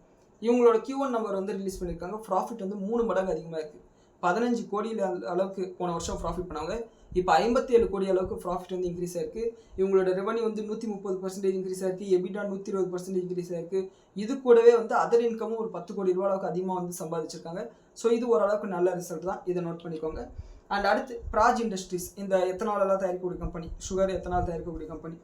இவங்களோட Q1 நம்பர் வந்து ரிலீஸ் பண்ணியிருக்காங்க. ப்ராஃபிட் வந்து 3 மடங்கு அதிகமாக இருக்குது. 15 கோடி அளவுக்கு போன வருஷம் ப்ராஃபிட் பண்ணாங்க. இப்போ 57 கோடி அளவுக்கு ப்ராஃபிட் வந்து இன்க்ரீஸ் ஆயிருக்கு. இவங்களோட ரெவன்யூ வந்து 130% இன்க்ரீஸ் ஆயிருக்கு. எபிடா 120% இன்க்ரீஸ் ஆயிருக்கு. இது கூடவே வந்து அதர் இன்கமும் ஒரு $10 கோடி அளவுக்கு அதிகமாக வந்து சம்பாதிச்சிருக்காங்க. ஸோ இது ஓரளவுக்கு நல்ல ரிசல்ட் தான், இதை நோட் பண்ணிக்கோங்க. அண்ட் அடுத்து பிராஜ் இண்டஸ்ட்ரீஸ் இந்த எத்தனால் எல்லாம் தயாரிக்கக்கூடிய கம்பெனி, சுகர் எத்தனால் தயாரிக்கக்கூடிய கம்பெனி,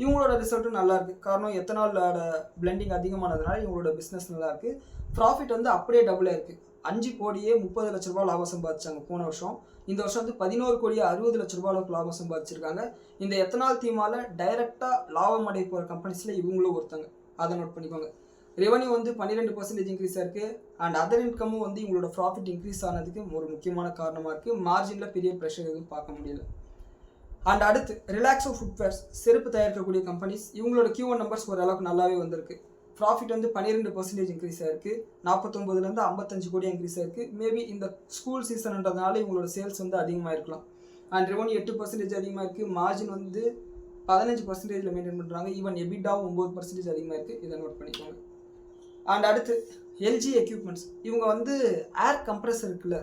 இவங்களோட ரிசல்ட்டும் நல்லா இருக்குது. காரணம் எத்தனாலோட பிளெண்டிங் அதிகமானதுனால இவங்களோட பிஸ்னஸ் நல்லா இருக்குது. ப்ராஃபிட் வந்து அப்படியே டபுளாக இருக்குது. 5 கோடியே 30 லட்ச ரூபா லாபம் சம்பாதிச்சாங்க போன வருஷம். இந்த வருஷம் வந்து 11 கோடியே 60 லட்ச ரூபா அளவுக்கு லாபம் சம்பாதிச்சிருக்காங்க. இந்த எத்தனால் தீமால டைரெக்டாக லாபம் அடைய போகிற கம்பெனிஸில் இவங்களும் ஒருத்தங்க, அதை நோட் பண்ணிக்கோங்க. ரெவன்யூ வந்து 12% இன்க்ரீஸ் ஆயிருக்கு. அண்ட் அதர் இன்கமும் வந்து இவங்களோட ப்ராஃபிட் இன்க்ரீஸ் ஆனதுக்கு ஒரு முக்கியமான காரணமாக இருக்குது. மார்ஜினில் பெரிய ப்ரெஷர் எதுவும் பார்க்க முடியல. அண்ட் அடுத்து ரிலாக்ஸோ ஃபுட்வேர்ஸ் செருப்பு தயாரிக்கக்கூடிய கம்பெனிஸ், இவங்களோட Q1 நம்பர்ஸ் ஓரளவுக்கு நல்லாவே வந்திருக்கு. ப்ராஃபிட் வந்து 12% இன்க்ரீஸ் ஆயிருக்கு. 49லேருந்து 55 கோடி இன்க்ரீஸ் ஆயிருக்கு. மேபி இந்த ஸ்கூல் சீசன்ன்றதுனால இவங்களோட சேல்ஸ் வந்து அதிகமாக இருக்கலாம். அண்ட் ரெவன்யூ 8% அதிகமாக இருக்குது. மார்ஜின் வந்து 15% மெயின்டைன் பண்ணுறாங்க. ஈவன் எபிடாவும் 9% அதிகமாக இருக்குது. இதை நோட் பண்ணிக்கோங்க. அண்ட் அடுத்து எல்ஜி எக்யூப்மெண்ட்ஸ், இவங்க வந்து ஏர் கம்ப்ரஸர் இருக்குல்ல,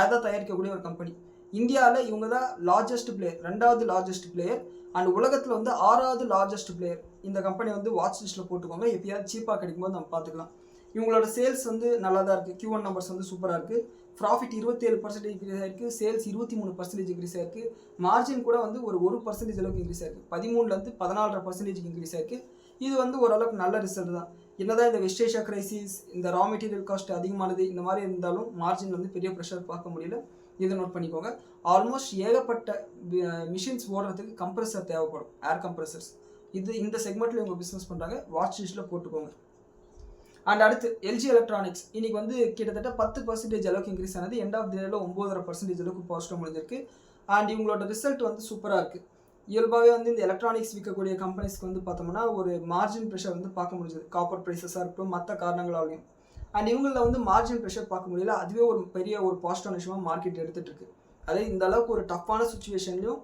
அதை தயாரிக்கக்கூடிய ஒரு கம்பெனி. இந்தியாவில் இவங்க தான் லார்ஜஸ்ட் பிளேயர், 2வது லார்ஜஸ்ட் பிளேயர். அண்ட் உலகத்தில் வந்து 6வது லார்ஜஸ்ட் பிளேயர். இந்த கம்பெனி வந்து வாட்ச் லிஸ்ட்டில் போட்டுக்கோங்க, எப்பயாவது சீப்பாக கிடைக்கும்போது நம்ம பார்த்துக்கலாம். இவங்களோட சேல்ஸ் வந்து நல்லா தான் இருக்குது. Q1 நம்பர்ஸ் வந்து சூப்பராக இருக்குது. ப்ராஃபிட் 27% இன்க்ரீஸ் ஆயிருக்கு. சேல்ஸ் 23% இன்க்ரீஸ் ஆயிருக்கு. மார்ஜின் கூட வந்து ஒரு 1% அளவுக்கு இன்க்ரீஸ் ஆயிருக்கு. 13லேருந்து 14.5% இன்க்ரீஸ் ஆயிருக்கு. இது வந்து ஓரளவுக்கு நல்ல ரிசல்ட் தான். என்னதான் இந்த வெஸ்ட் ஏஷியா கிரைசிஸ், இந்த ரா மெட்டீரியல் காஸ்ட் அதிகமானது, இந்த மாதிரி இருந்தாலும் மார்ஜின் வந்து பெரிய ப்ரெஷர் பார்க்க முடியல. இதை நோட் பண்ணிக்கோங்க. ஆல்மோஸ்ட் ஏகப்பட்ட மிஷின்ஸ் ஓடுறதுக்கு கம்ப்ரெசர் தேவைப்படும், ஏர் கம்ப்ரெசர்ஸ். இந்த செக்மெண்ட்டில் இவங்க பிஸ்னஸ் பண்ணுறாங்க, வாட்ச் லிஸ்ட்டில் போட்டுக்கோங்க. அண்ட் அடுத்து எல்ஜி எலக்ட்ரானிக்ஸ் இன்னைக்கு வந்து கிட்டத்தட்ட 10% அளவுக்கு இன்க்ரீஸ் ஆனது. எண்ட் ஆஃப் தி டேல 9.5% அளவுக்கு பாசிட்டிவ் முடிஞ்சிருக்கு. அண்ட் இவங்களோட ரிசல்ட் வந்து சூப்பராக இருக்குது. இயல்பாகவே வந்து இந்த எலக்ட்ரானிக்ஸ் விற்கக்கூடிய கம்பெனிஸ்க்கு வந்து பார்த்தோம்னா ஒரு மார்ஜின் ப்ரெஷர் வந்து பார்க்க முடிஞ்சது, காப்பர் ப்ரைஸஸாக இருக்கட்டும் மற்ற காரணங்களாலையும். அண்ட் இவங்களில் வந்து மார்ஜின் ப்ரெஷர் பார்க்க முடியல. அதுவே ஒரு பெரிய ஒரு பாசிட்டிவான விஷயமாக மார்க்கெட் எடுத்துகிட்டு இருக்கு. அதே இந்த அளவுக்கு ஒரு டஃப்பான சுச்சுவேஷன்லையும்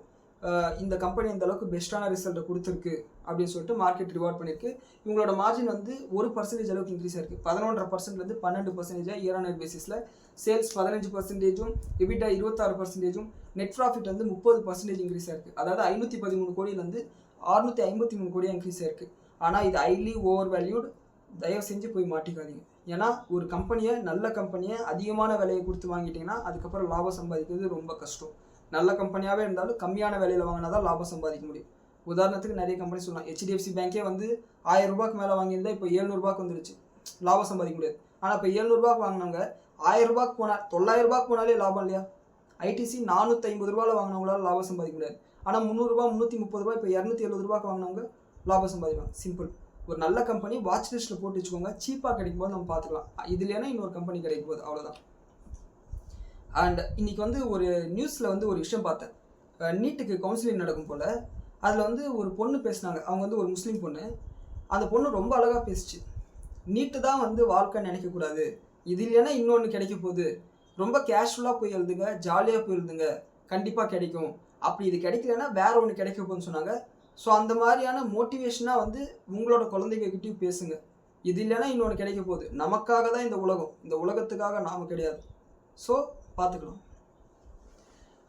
இந்த கம்பெனி இந்த அளவுக்கு பெஸ்ட்டான ரிசல்ட்டை கொடுத்துருக்கு அப்படின்னு சொல்லிட்டு மார்க்கெட் ரிவார்ட் பண்ணியிருக்கு. இவங்களோட மார்ஜின் வந்து 1% அளவுக்கு இன்க்ரீஸ் ஆயிருக்கு. 11.5%லேருந்து 12% இயர் ஆன் இயர் பேசிஸில். சேல்ஸ் 15%, எபிடா 26%, நெட் ப்ராஃபிட் வந்து 30% இன்க்ரீஸ் ஆயிருக்கு. அதாவது 513 கோடியிலேருந்து 653 கோடியாக இன்க்ரீஸ் ஆயிருக்கு. ஆனால் இது ஹைலி ஓவர் வேல்யூட், தயவு செஞ்சு போய் மாட்டிக்காதீங்க. ஏன்னா ஒரு கம்பெனியை, நல்ல கம்பெனியை அதிகமான விலையை கொடுத்து வாங்கிட்டீங்கன்னா அதுக்கப்புறம் லாபம் சம்பாதிக்கிறது ரொம்ப கஷ்டம். நல்ல கம்பெனியாகவே இருந்தாலும் கம்மியான விலையில் வாங்கினா தான் லாபம் சம்பாதிக்க முடியும். உதாரணத்துக்கு நிறைய கம்பெனி சொல்லலாம். HDFC பேங்கே வந்து 1000 ரூபாய்க்கு மேலே வாங்கியிருந்தா இப்போ 700 ரூபாய்க்கு வந்துருச்சு, லாபம் சம்பாதிக்க முடியாது. ஆனால் இப்போ 700 ரூபாய்க்கு வாங்கினவங்க 1000 ரூபாய்க்கு போனால் 900 ரூபாய்க்கு போனாலே லாபம் இல்லையா? ITC 450 ரூபாயில் வாங்கினவங்களால லாபம் சம்பாதிக்க முடியாது. ஆனால் 300 ரூபா 330 ரூபாய் இப்போ 270 ரூபாய்க்கு வாங்கினவங்க லாபம் சம்பாதிக்கலாம். சிம்பிள். ஒரு நல்ல கம்பெனி வாட்ச் லிஸ்ட்டில் போட்டு வச்சுக்கோங்க, சீப்பாக கிடைக்கும் போது நம்ம பார்த்துக்கலாம். இது இல்லைன்னா இன்னொரு கம்பெனி கிடைக்கும் போது, அவ்வளோதான். அண்ட் இன்றைக்கி வந்து ஒரு நியூஸில் வந்து ஒரு விஷயம் பார்த்தேன். நீட்டுக்கு கவுன்சிலிங் நடக்கும் போல் அதில் வந்து ஒரு பொண்ணு பேசினாங்க. அவங்க வந்து ஒரு முஸ்லீம் பொண்ணு. அந்த பொண்ணு ரொம்ப அழகாக பேசிச்சு. நீட்டு தான் வந்து வாழ்க்கைன்னு நினைக்கக்கூடாது, இது இல்லைன்னா இன்னொன்று கிடைக்க போகுது, ரொம்ப கேஷுவலாக போய் எழுதுங்க, ஜாலியாக போய் எழுதுங்க, கண்டிப்பாக கிடைக்கும். அப்படி இது கிடைக்கலன்னா வேற ஒன்று கிடைக்க போகுதுன்னு சொன்னாங்க. ஸோ அந்த மாதிரியான மோட்டிவேஷனாக வந்து உங்களோட குழந்தைங்ககிட்டயும் பேசுங்க. இது இல்லைன்னா இன்னொன்று கிடைக்க போகுது. நமக்காக தான் இந்த உலகம், இந்த உலகத்துக்காக நாம கிடையாது. ஸோ பார்த்துக்கலாம்.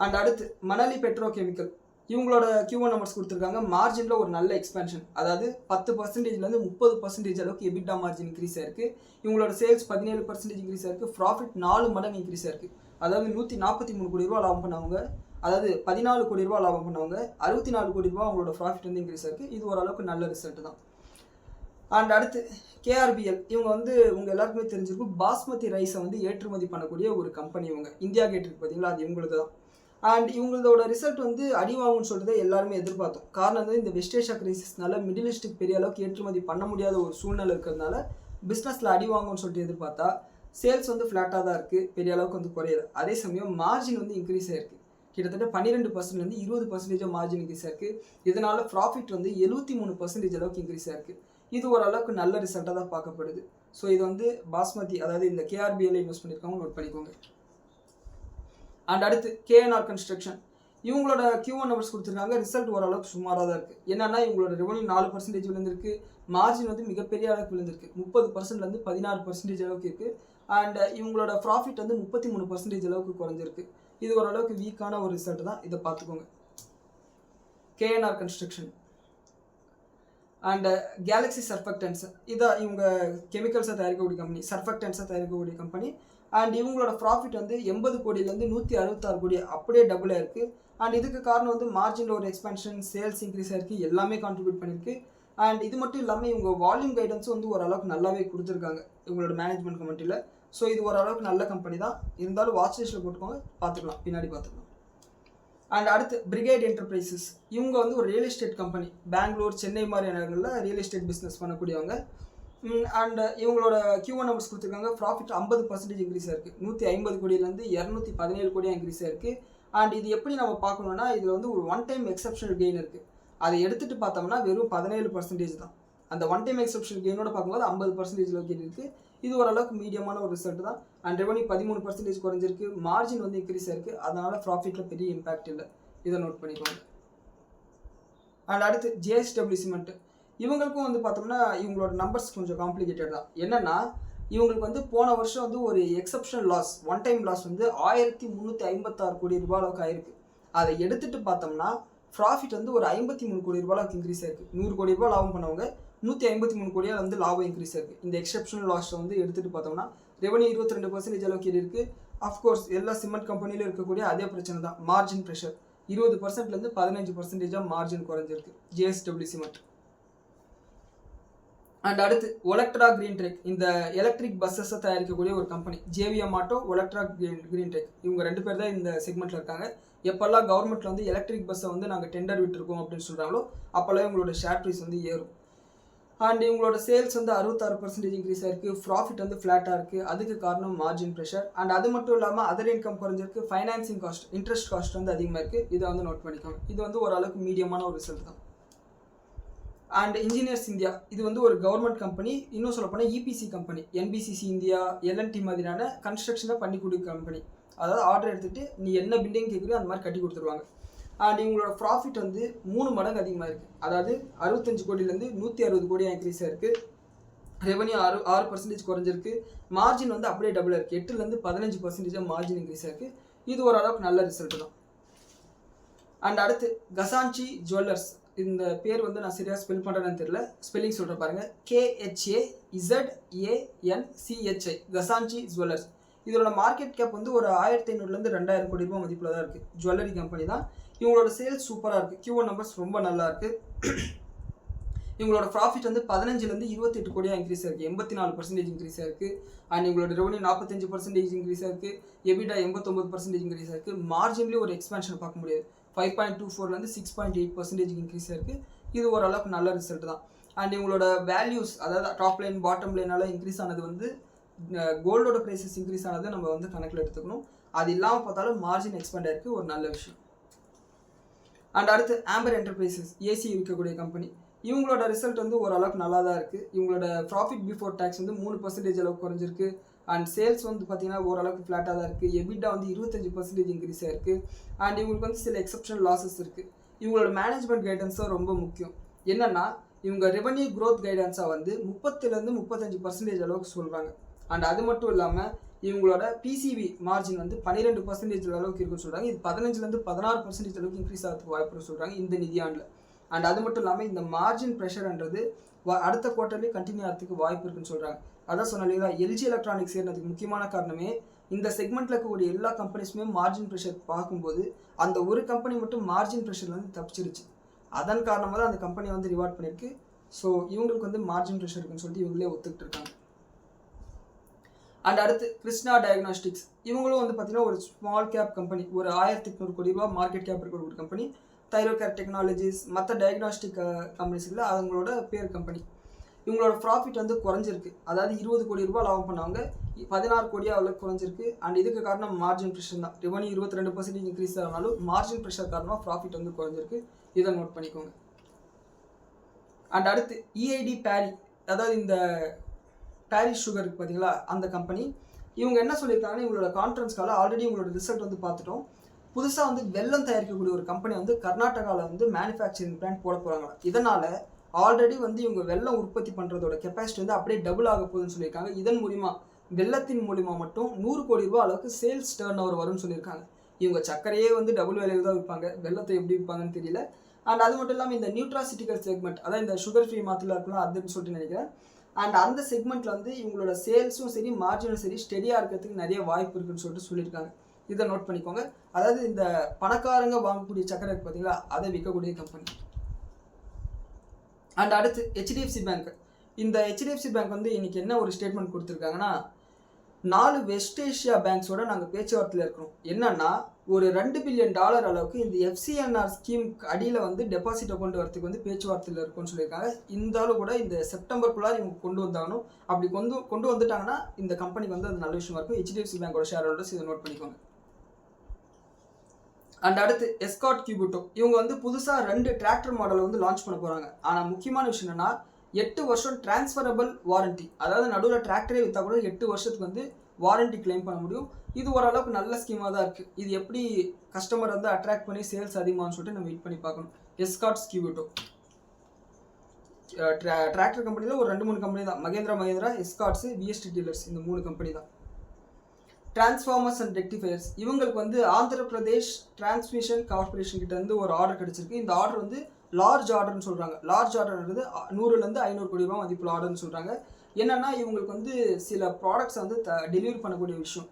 அண்ட் அடுத்து மணலி பெட்ரோ கெமிக்கல், இவங்களோட Q1 நம்பர்ஸ் கொடுத்துருக்காங்க. மார்ஜினில் ஒரு நல்ல எக்ஸ்பென்ஷன், அதாவது 10%லேருந்து 30% அளவுக்கு எபிட்டா மார்ஜின் இன்க்ரீஸ் ஆயிருக்கு. இவங்களோட சேல்ஸ் 17% இன்க்ரீஸ் ஆயிருக்கு. ப்ராஃபிட் 4 மடங்கு இன்க்ரீஸ் ஆயிருக்கு. அதாவது 143 கோடி ரூபா லாபம் பண்ணவங்க, அதாவது 14 கோடி ரூபா லாபம் பண்ணவங்க 64 கோடி ரூபா அவங்களோட ப்ராஃபிட் வந்து இன்க்ரீஸ் ஆயிருக்கு. இது ஓரளவுக்கு நல்ல ரிசல்ட் தான். அண்ட் அடுத்து KRBL, இவங்க வந்து உங்கள் எல்லாருக்குமே தெரிஞ்சிருக்கும், பாஸ்மதி ரைஸை வந்து ஏற்றுமதி பண்ணக்கூடிய ஒரு கம்பெனி. இவங்க இந்தியா கேட் இருக்கு பார்த்தீங்களா, அது இவங்களுக்கு தான். அண்ட் இவங்களோட ரிசல்ட் வந்து அடி வாங்கும்னு சொல்லிட்டு எல்லாருமே எதிர்பார்த்தோம். காரணம் வந்து இந்த வெஸ்ட் ஏஷியா கிரைசிஸ்னால மிடில் ஈஸ்ட்டுக்கு பெரிய அளவுக்கு ஏற்றுமதி பண்ண முடியாத ஒரு சூழ்நிலை இருக்கிறதுனால பிஸ்னஸில் அடி வாங்கும்னு சொல்லிட்டு எதிர்பார்த்தா சேல்ஸ் வந்து ஃப்ளாட்டாக தான் இருக்குது, பெரிய அளவுக்கு வந்து குறையல. அதே சமயம் மார்ஜின் வந்து இன்க்ரீஸ் ஆயிருக்கு. கிட்டத்தட்ட 12%லேருந்து 20% மார்ஜின் இன்க்ரீஸ் ஆயிருக்கு. இதனால ப்ராஃபிட் வந்து 73% அளவுக்கு இன்க்ரீஸ் ஆயிருக்கு. இது ஓரளவுக்கு நல்ல ரிசல்ட்டாக தான் பார்க்கப்படுது. ஸோ இது வந்து பாஸ்மதி, அதாவது இந்த KRBL இன்வெஸ்ட் பண்ணியிருக்கவங்க நோட் பண்ணிக்கோங்க. அண்ட் அடுத்து KNR கன்ஸ்ட்ரக்ஷன், இவங்களோட Q1 நம்பர்ஸ் கொடுத்துருக்காங்க. ரிசல்ட் ஓரளவுக்கு சுமாராக தான் இருக்குது. என்னன்னா இவங்களோட ரெவன்யூ 4% விழுந்திருக்கு. மார்ஜின் வந்து மிகப்பெரிய அளவுக்கு விழுந்திருக்கு. 30%லேருந்து 16% அளவுக்கு இருக்குது. அண்ட் இவங்களோட ப்ராஃபிட் வந்து 33% அளவுக்கு குறைஞ்சிருக்கு. இது ஓரளவுக்கு வீக்கான ஒரு ரிசல்ட் தான், இதை பார்த்துக்கோங்க. KNR construction. And Galaxy surfactants, இதான் இவங்க கெமிக்கல்ஸை தயாரிக்கக்கூடிய கம்பெனி, சர்ஃபெக்டன்ஸை தயாரிக்கக்கூடிய கம்பெனி. அண்ட் இவங்களோட ப்ராஃபிட் வந்து 80 கோடியிலேருந்து 166 கோடி அப்படியே டபுள் ஆயிருக்கு. அண்ட் இதுக்கு காரணம் வந்து மார்ஜினில் ஒரு எக்ஸ்பென்ஷன், சேல்ஸ் இன்க்ரீஸ் ஆயிருக்கு, எல்லாமே கான்ட்ரிபியூட் பண்ணியிருக்கு. அண்ட் இது மட்டும் இல்லாமல் இவங்க வால்யூம் கைடன்ஸும் வந்து ஓரளவுக்கு நல்லாவே கொடுத்துருக்காங்க இவங்களோட மேனேஜ்மெண்ட் கமிட்டியில். ஸோ இது ஓரளவுக்கு நல்ல கம்பெனி தான். இருந்தாலும் வாட்ச் லிஸ்ட்டில் போட்டுக்கோங்க, பார்த்துக்கலாம், பின்னாடி பார்த்துக்கலாம். அண்ட் அடுத்து பிரிகேட் என்டர்பிரைசஸ், இவங்க வந்து ஒரு real estate company. Bangalore, Chennai மாதிரியான இடங்களில் ரியல் எஸ்டேட் பிஸ்னஸ் பண்ணக்கூடியவங்க. அண்ட் இவங்களோட Q1 நம்பர்ஸ் கொடுத்துருக்காங்க. ப்ராஃபிட் 50% இன்க்ரீஸ் ஆயிருக்கு. 150 கோடியிலேருந்து 217 கோடியாக இன்க்ரீஸ் ஆயிருக்கு. அண்ட் இது எப்படி நம்ம பார்க்கணும்னா, இதில் வந்து ஒரு ஒன் டைம் எக்ஸப்ஷனல் கெயின் இருக்குது. அதை எடுத்துகிட்டு பார்த்தோம்னா வெறும் 17% தான். அந்த ஒன் டைம் எக்ஸப்ஷனல் கெயினோட பார்க்கும்போது 50% லோக்கேட் இருக்குது. இது ஓரளவுக்கு மீடியமான ஒரு ரிசல்ட் தான். அண்ட் ரெவன்யூ 13% குறைஞ்சிருக்கு. மார்ஜின் வந்து இன்க்ரீஸ் ஆயிருக்கு. அதனால ப்ராஃபிட்டில் பெரிய இம்பாக்ட் இல்லை, இதை நோட் பண்ணிக்கோங்க. அண்ட் அடுத்து JSW சிமெண்ட், இவங்களுக்கும் வந்து பார்த்தோம்னா இவங்களோட நம்பர்ஸ் கொஞ்சம் காம்ப்ளிகேட்டட் தான். என்னன்னா இவங்களுக்கு வந்து போன வருஷம் வந்து ஒரு exceptional loss, one time loss வந்து 1356 கோடி ரூபாய் அளவுக்கு ஆயிருக்கு. அதை எடுத்துட்டு பார்த்தோம்னா ப்ராஃபிட் வந்து ஒரு 53 கோடி ரூபாய் அளவுக்கு இன்க்ரீஸ் ஆயிருக்கு. 100 கோடி ரூபாய் லாபம் பண்ணவங்க 153 கோடியாக வந்து லாபம் இன்க்ரீஸ் ஆயிருக்கு. இந்த எக்ஸப்ஷனல் லாஸை வந்து எடுத்துட்டு பார்த்தோம்னா ரெவன்யூ 22% அளவுக்கு இருக்குது. அஃப்கோர்ஸ் எல்லா சிமெண்ட் கம்பெனிலும் இருக்கக்கூடிய அதே பிரச்சனை தான், மார்ஜின் ப்ரெஷர். 20%லேருந்து 15% மார்ஜின் குறைஞ்சிருக்கு JSW சிமெண்ட். அண்ட் அடுத்து ஒலக்ட்ரா கிரீன் டெக், இந்த எலக்ட்ரிக் பஸ்ஸஸை தயாரிக்கக்கூடிய ஒரு company. JVM auto, Olectra green tech, இவங்க 2 பேர் தான் இந்த செக்மெண்ட்டில் இருக்காங்க. எப்போல்லாம் கவர்மெண்ட்டில் வந்து எலக்ட்ரிக் பஸ்ஸை வந்து நாங்கள் டெண்டர் விட்டுருக்கோம் அப்படின்னு சொல்கிறாங்களோ அப்போல்லாம் இவங்களோட ஷேர் ப்ரைஸ் வந்து ஏறும். அண்ட் இவங்களோட சேல்ஸ் வந்து 66% இன்க்ரீஸ் ஆயிருக்கு. ப்ராஃபிட் வந்து ஃப்ளாட்டாக இருக்குது. அதுக்கு காரணம் மார்ஜின் ப்ரெஷர். அண்ட் அது மட்டும் இல்லாமல் அதர் இன்கம் குறைஞ்சிருக்கு. ஃபைனான்சிங் காஸ்ட், இன்ட்ரெஸ்ட் காஸ்ட் வந்து அதிகமாக இருக்குது. இதை வந்து நோட் பண்ணிக்கோங்க. இது வந்து ஓரளவுக்கு மீடியமான ஒரு ரிசல்ட் தான். அண்ட் இன்ஜினியர்ஸ் இந்தியா, இது வந்து ஒரு கவர்மெண்ட் கம்பெனி. இன்னும் சொல்லப்போனால் EPC company. NBCC India, LNT மாதிரியான கன்ஸ்ட்ரக்ஷனை பண்ணி கொடுக்குற கம்பெனி. அதாவது ஆர்டர் எடுத்துகிட்டு நீ என்ன பில்டிங் கேட்குறியோ அந்த மாதிரி கட்டி கொடுத்துருவாங்க. அண்ட் இவங்களோட ப்ராஃபிட் வந்து 3 மடங்கு அதிகமாக இருக்குது. அதாவது 65 கோடியிலேருந்து 160 கோடியாக இன்க்ரீஸ் ஆயிருக்கு. ரெவன்யூ 6% குறைஞ்சிருக்கு. மார்ஜின் வந்து அப்படியே டபுள் இருக்குது. 8லேருந்து 15% மார்ஜின் இன்க்ரீஸ் ஆயிருக்கு. இது ஓரளவுக்கு நல்ல ரிசல்ட் தான். அண்ட் அடுத்து கசான்ச்சி ஜுவல்லர்ஸ், இந்த பேர் வந்து நான் சரியாக ஸ்பெல் பண்ணுறேன்னு தெரியல, ஸ்பெல்லிங் சொல்கிற பாருங்கள். KHAZANCHI, Khazanchi jewellers. இதோட மார்க்கெட் கேப் வந்து ஒரு 1500லேருந்து 2000 கோடி ரூபாய் மதிப்பில் தான் இருக்குது. ஜுவல்லரி கம்பெனி தான். இவங்களோட சேல்ஸ் சூப்பராக இருக்குது. Q1 நம்பர்ஸ் ரொம்ப நல்லா இருக்குது. இவங்களோட ப்ராஃபிட் வந்து 15லேருந்து 28 கோடியாக இன்க்ரீஸ் ஆயிருக்கு. 84% இன்க்ரீஸ் ஆயிருக்கு. அண்ட் இவங்களோட ரெவன்யூ 45% இன்க்ரீஸ் ஆயிருக்கு. எபிட்டா 89% இன்க்ரீஸ் ஆயிருக்கு. மார்ஜின்லேயும் ஒரு எக்ஸ்பென்ஷன் பார்க்க முடியாது. 5.24லேருந்து 6.8% இன்க்ரீஸ் ஆயிருக்கு. இது ஓரளவுக்கு நல்ல ரிசல்ட் தான். அண்ட் இவங்களோட வேல்யூஸ், அதாவது டாப் லைன் பாட்டம் லைனால இன்க்ரீஸ் ஆனது வந்து கோல்டோட ப்ரைஸஸ் இன்க்ரீஸ் ஆனதை நம்ம வந்து கணக்கில் எடுத்துக்கணும். அது இல்லாமல் பார்த்தாலும் மார்ஜின் எக்ஸ்பெண்ட் ஆயிருக்கு, ஒரு நல்ல விஷயம். அண்ட் அடுத்து ஆம்பர் என்டர்பிரைசஸ், AC இருக்கக்கூடிய கம்பெனி. இவங்களோட ரிசல்ட் வந்து ஓரளவுக்கு நல்லா தான் இருக்குது. இவங்களோட ப்ராஃபிட் பிஃபோர் டேக்ஸ் வந்து 3% அளவுக்கு குறைஞ்சிருக்கு. அண்ட் சேல்ஸ் வந்து பார்த்தீங்கன்னா ஓரளவுக்கு ஃப்ளாட்டாக தான் இருக்குது. எபிட்டா வந்து 25% இன்க்ரீஸ் ஆயிருக்கு. அண்ட் இவங்களுக்கு வந்து சில எக்ஸப்ஷனல் லாஸஸ் இருக்குது. இவங்களோட மேனேஜ்மெண்ட் கைடன்ஸ் தான் ரொம்ப முக்கியம். என்னென்னா இவங்க ரெவன்யூ க்ரோத் கைடன்ஸாக வந்து 30-35% அளவுக்கு சொல்கிறாங்க. அண்ட் அது மட்டும் இல்லாமல் இவங்களோட பிசிவி மார்ஜின் வந்து 12% அளவுக்கு இருக்குன்னு சொல்கிறாங்க. இது 15-16% அளவுக்கு இன்க்ரீஸ் ஆகிறதுக்கு வாய்ப்புன்னு சொல்கிறாங்க இந்த நிதியாண்டில். அண்ட் அது மட்டும் இல்லாமல் இந்த மார்ஜின் ப்ரெஷர்ன்றது அடுத்த குவார்ட்டர்லேயே கண்டினியூ ஆகிறதுக்கு வாய்ப்பு இருக்குன்னு சொல்கிறாங்க. அதான் சொன்னால எல்ஜி எலக்ட்ரானிக்ஸ் ஏறினதுக்கு முக்கியமான காரணமே இந்த செக்மெண்ட்டில் இருக்கக்கூடிய எல்லா கம்பெனிஸுமே மார்ஜின் ப்ரெஷர் பார்க்கும்போது அந்த ஒரு கம்பெனி மட்டும் மார்ஜின் ப்ரெஷரில் வந்து தப்பிச்சிருச்சு. அதன் காரணமாக தான் அந்த கம்பெனியை வந்து ரிவார்ட் பண்ணியிருக்கு. ஸோ இவங்களுக்கு வந்து மார்ஜின் ப்ரெஷர் இருக்குன்னு சொல்லிட்டு இவங்களே ஒத்துக்கிட்டு இருக்காங்க. அண்ட் அடுத்து கிருஷ்ணா டயக்னாஸ்டிக்ஸ், இவங்களும் வந்து பார்த்தீங்கன்னா ஒரு ஸ்மால் கேப் கம்பெனி, ஒரு 1800 கோடி ரூபா மார்க்கெட் கேப் இருக்கிற ஒரு கம்பெனி. தைரோகேர் டெக்னாலஜிஸ் மற்ற டயக்னாஸ்டிக் கம்பெனிஸில் அவங்களோட பேர் கம்பெனி. இவங்களோட ப்ராஃபிட் வந்து குறைஞ்சிருக்கு. அதாவது 20 கோடி ரூபாய் லாபம் பண்ணவங்க 16 கோடியாக அவ்வளோ குறைஞ்சிருக்கு. அண்ட் இதுக்கு காரணம் மார்ஜின் ப்ரெஷர் தான். ரெவன்யூ 22% இன்க்ரீஸ் ஆனாலும் மார்ஜின் ப்ரெஷர் காரணமாக ப்ராஃபிட் வந்து குறைஞ்சிருக்கு. இதை நோட் பண்ணிக்கோங்க. அண்ட் அடுத்து இஐடி பேரி, அதாவது இந்த பாரிஸ் சுகர் இருக்குது பார்த்தீங்களா, அந்த கம்பெனி. இவங்க என்ன சொல்லியிருக்காங்கன்னா இவங்களோட கான்ஃபரன்ஸ் கால ஆல்ரெடி இவங்களோட ரிசல்ட் வந்து பார்த்துட்டோம். புதுசாக வந்து வெல்லம் தயாரிக்கக்கூடிய ஒரு கம்பெனி வந்து கர்நாடகாவில் வந்து மேனுஃபேக்சரிங் பிளான்ட் போட போகிறாங்களா. இதனால் ஆல்ரெடி வந்து இவங்க வெல்லம் உற்பத்தி பண்ணுறதோட கெப்பாசிட்டி வந்து அப்படியே டபுள் ஆக போகுதுன்னு சொல்லியிருக்காங்க. இதன் மூலிமா வெள்ளத்தின் மூலிமா மட்டும் 100 கோடி ரூபாய் அளவுக்கு சேல்ஸ் டர்ன் ஓவர் வரும்னு சொல்லியிருக்காங்க. இவங்க சர்க்கரையே வந்து டபுள் வேலையில் தான் விற்பாங்க, வெள்ளத்தை எப்படி விற்பாங்கன்னு தெரியல. அண்ட் அது மட்டும் இல்லாமல் இந்த நியூட்ராசிட்டிக்கல் செக்மெண்ட், அதாவது இந்த சுகர் ஃப்ரீ மாத்திரை இருக்கலாம் அதுன்னு சொல்லிட்டு நினைக்கிறேன். அண்ட் அந்த செக்மெண்ட்டில் வந்து இவங்களோட சேல்ஸும் சரி மார்ஜினும் சரி ஸ்டெடியாக இருக்கிறதுக்கு நிறைய வாய்ப்பு இருக்குன்னு சொல்லிட்டு சொல்லியிருக்காங்க. இதை நோட் பண்ணிக்கோங்க. அதாவது இந்த பணக்காரங்க வாங்கக்கூடிய சக்கரை பார்த்தீங்களா, அதை விற்கக்கூடிய கம்பெனி. அண்ட் அடுத்து ஹெச்டிஎஃப்சி பேங்க். இந்த ஹெச்டிஎஃப்சி பேங்க் வந்து இன்னைக்கு என்ன ஒரு ஸ்டேட்மெண்ட் கொடுத்துருக்காங்கன்னா, 4 வெஸ்ட் ஏஷியா பேங்க்ஸோட நாங்கள் பேச்சுவார்த்தையில் இருக்கிறோம். என்னன்னா ஒரு $2 பில்லியன் அளவுக்கு இந்த எஃப்சிஎன்ஆர் ஸ்கீம் அடியில் வந்து டெபாசிட்டை கொண்டு வரதுக்கு வந்து பேச்சுவார்த்தையில் இருக்கும்னு சொல்லியிருக்காங்க. இந்த அளவு கூட இந்த செப்டம்பருக்குள்ளார இவங்க கொண்டு வந்தாலும் அப்படி கொண்டு வந்துட்டாங்கன்னா இந்த கம்பெனிக்கு வந்து அது நல்ல விஷயமா இருக்கும். ஹெச்டிஎஃப்சி பேங்கோட ஷேர் ஹோல்டர்ஸ் இதை நோட் பண்ணிக்கோங்க. அண்ட் அடுத்து எஸ்காட் கியூபிட்டோ, இவங்க வந்து புதுசாக 2 டிராக்டர் மாடலை வந்து லான்ச் பண்ண போகிறாங்க. ஆனால் முக்கியமான விஷயம் என்னன்னா 8 வருஷம் டிரான்ஸ்ஃபரபிள் வாரண்டி, அதாவது நடுவில் டிராக்டரே விற்றா கூட 8 வருஷத்துக்கு வந்து வாரண்டி கிளைம் பண்ண முடியும். இது ஓரளவுக்கு நல்ல ஸ்கீமாக தான் இருக்குது. இது எப்படி கஸ்டமர் வந்து அட்ராக்ட் பண்ணி சேல்ஸ் அதிகமானு சொல்லிட்டு நம்ம வெயிட் பண்ணி பார்க்கணும். எஸ்காட் கியூபிட்டோ டிராக்டர் கம்பெனியில் ஒரு 2-3 கம்பெனி தான், மகேந்திரா, எஸ்காட்ஸ், விஎஸ்டி டீலர்ஸ், இந்த 3 கம்பெனி தான். டிரான்ஸ்ஃபார்மர்ஸ் அண்ட் ரெக்டிஃபயர்ஸ், இவங்களுக்கு வந்து ஆந்திர பிரதேஷ் டிரான்ஸ்மிஷன் கார்பரேஷன் கிட்ட இருந்து ஒரு ஆர்டர் கிடைச்சிருக்கு. இந்த ஆர்டர் வந்து லார்ஜ் ஆர்டர்னு சொல்கிறாங்க. லார்ஜ் ஆர்டர்ன்றது 100-500 கோடி ரூபா மதிப்புள்ள ஆர்டர்னு சொல்கிறாங்க. என்னென்னா இவங்களுக்கு வந்து சில ப்ராடக்ட்ஸ் வந்து டெலிவரி பண்ணக்கூடிய விஷயம்.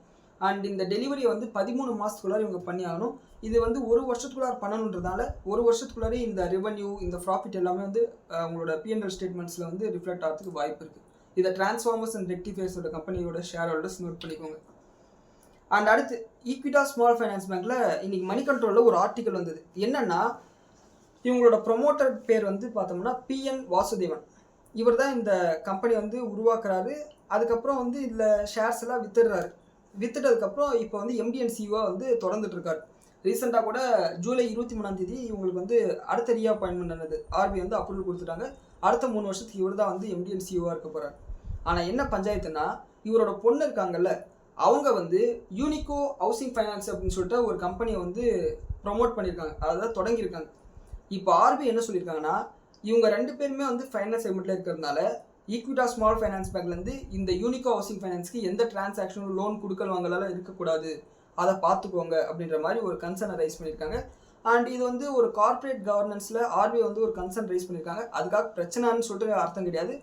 அண்ட் இந்த டெலிவரியை வந்து 13 மாதத்துக்குள்ளார இவங்க பண்ணி ஆகணும். இது வந்து 1 வருஷத்துக்குள்ளார பண்ணணுன்றதால 1 வருஷத்துக்குள்ளாரே இந்த ரெவன்யூ இந்த ப்ராஃபிட் எல்லாமே வந்து உங்களோட பிஎன்எல் ஸ்டேட்மெண்ட்ஸில் வந்து ரிஃப்ளெக்ட் ஆகிறதுக்கு வாய்ப்பு இருக்குது. இதை டிரான்ஸ்ஃபார்மர்ஸ் அண்ட் ரெக்டிஃபயர்ஸோட கம்பெனியோட ஷேர் ஹோல்டர்ஸ் நோட் பண்ணிக்கோங்க. அண்ட் அடுத்து ஈக்விட்டா ஸ்மால் ஃபைனான்ஸ் பேங்க்கில் இன்றைக்கி மணி கண்ட்ரோலில் ஒரு ஆர்டிக்கல் வந்தது. என்னென்னா இவங்களோட ப்ரொமோட்டர் பேர் வந்து பார்த்தோம்னா பிஎன் வாசுதேவன். இவர் தான் இந்த கம்பெனி வந்து உருவாக்குறாரு. அதுக்கப்புறம் வந்து இதில் ஷேர்ஸ் எல்லாம் வித்துட்டதுக்கப்புறம் இப்போ வந்து எம்டிஎன் சிஓவாக வந்து தொடர்ந்துட்டுருக்காரு. ரீசெண்டாக கூட ஜூலை 23 இவங்களுக்கு வந்து அடுத்த ரீஅப்பாயின்மெண்ட் ஆனது. ஆர்பிஐ வந்து அப்ரூவல் கொடுத்துட்டாங்க. அடுத்த 3 வருஷத்துக்கு இவர் தான் வந்து எம்டிஎன் சிஓவாக இருக்க போகிறார். ஆனால் என்ன பஞ்சாயத்துன்னா இவரோட பொண்ணு இருக்காங்கல்ல, அவங்க வந்து யூனிகோ ஹவுசிங் ஃபைனான்ஸ் அப்படின்னு சொல்லிட்டு ஒரு கம்பெனியை வந்து ப்ரொமோட் பண்ணியிருக்காங்க, அதாவது தொடங்கியிருக்காங்க. இப்போ ஆர்பிஐ என்ன சொல்லியிருக்காங்கன்னா இவங்க 2 பேருமே வந்து ஃபைனான்ஸ் செக்மெண்ட்டில் இருக்கிறதுனால ஈக்விட்டா ஸ்மால் ஃபைனான்ஸ் பேங்க்லேருந்து இந்த யூனிகோ ஹவுசிங் ஃபைனான்ஸ்க்கு எந்த டிரான்சாக்ஷனும் லோன் கொடுக்கல் வாங்கலாம் இருக்கக்கூடாது, அதை பார்த்துக்கோங்க அப்படின்ற மாதிரி ஒரு கன்சர்னை ரைஸ் பண்ணியிருக்காங்க. அண்ட் இது வந்து ஒரு கார்ப்பரேட் கவர்னன்ஸில் ஆர்பிஐ வந்து ஒரு கன்சர்ன் ரைஸ் பண்ணியிருக்காங்க. அதுக்காக பிரச்சனைன்னு சொல்லிட்டு அர்த்தம் கிடையாது.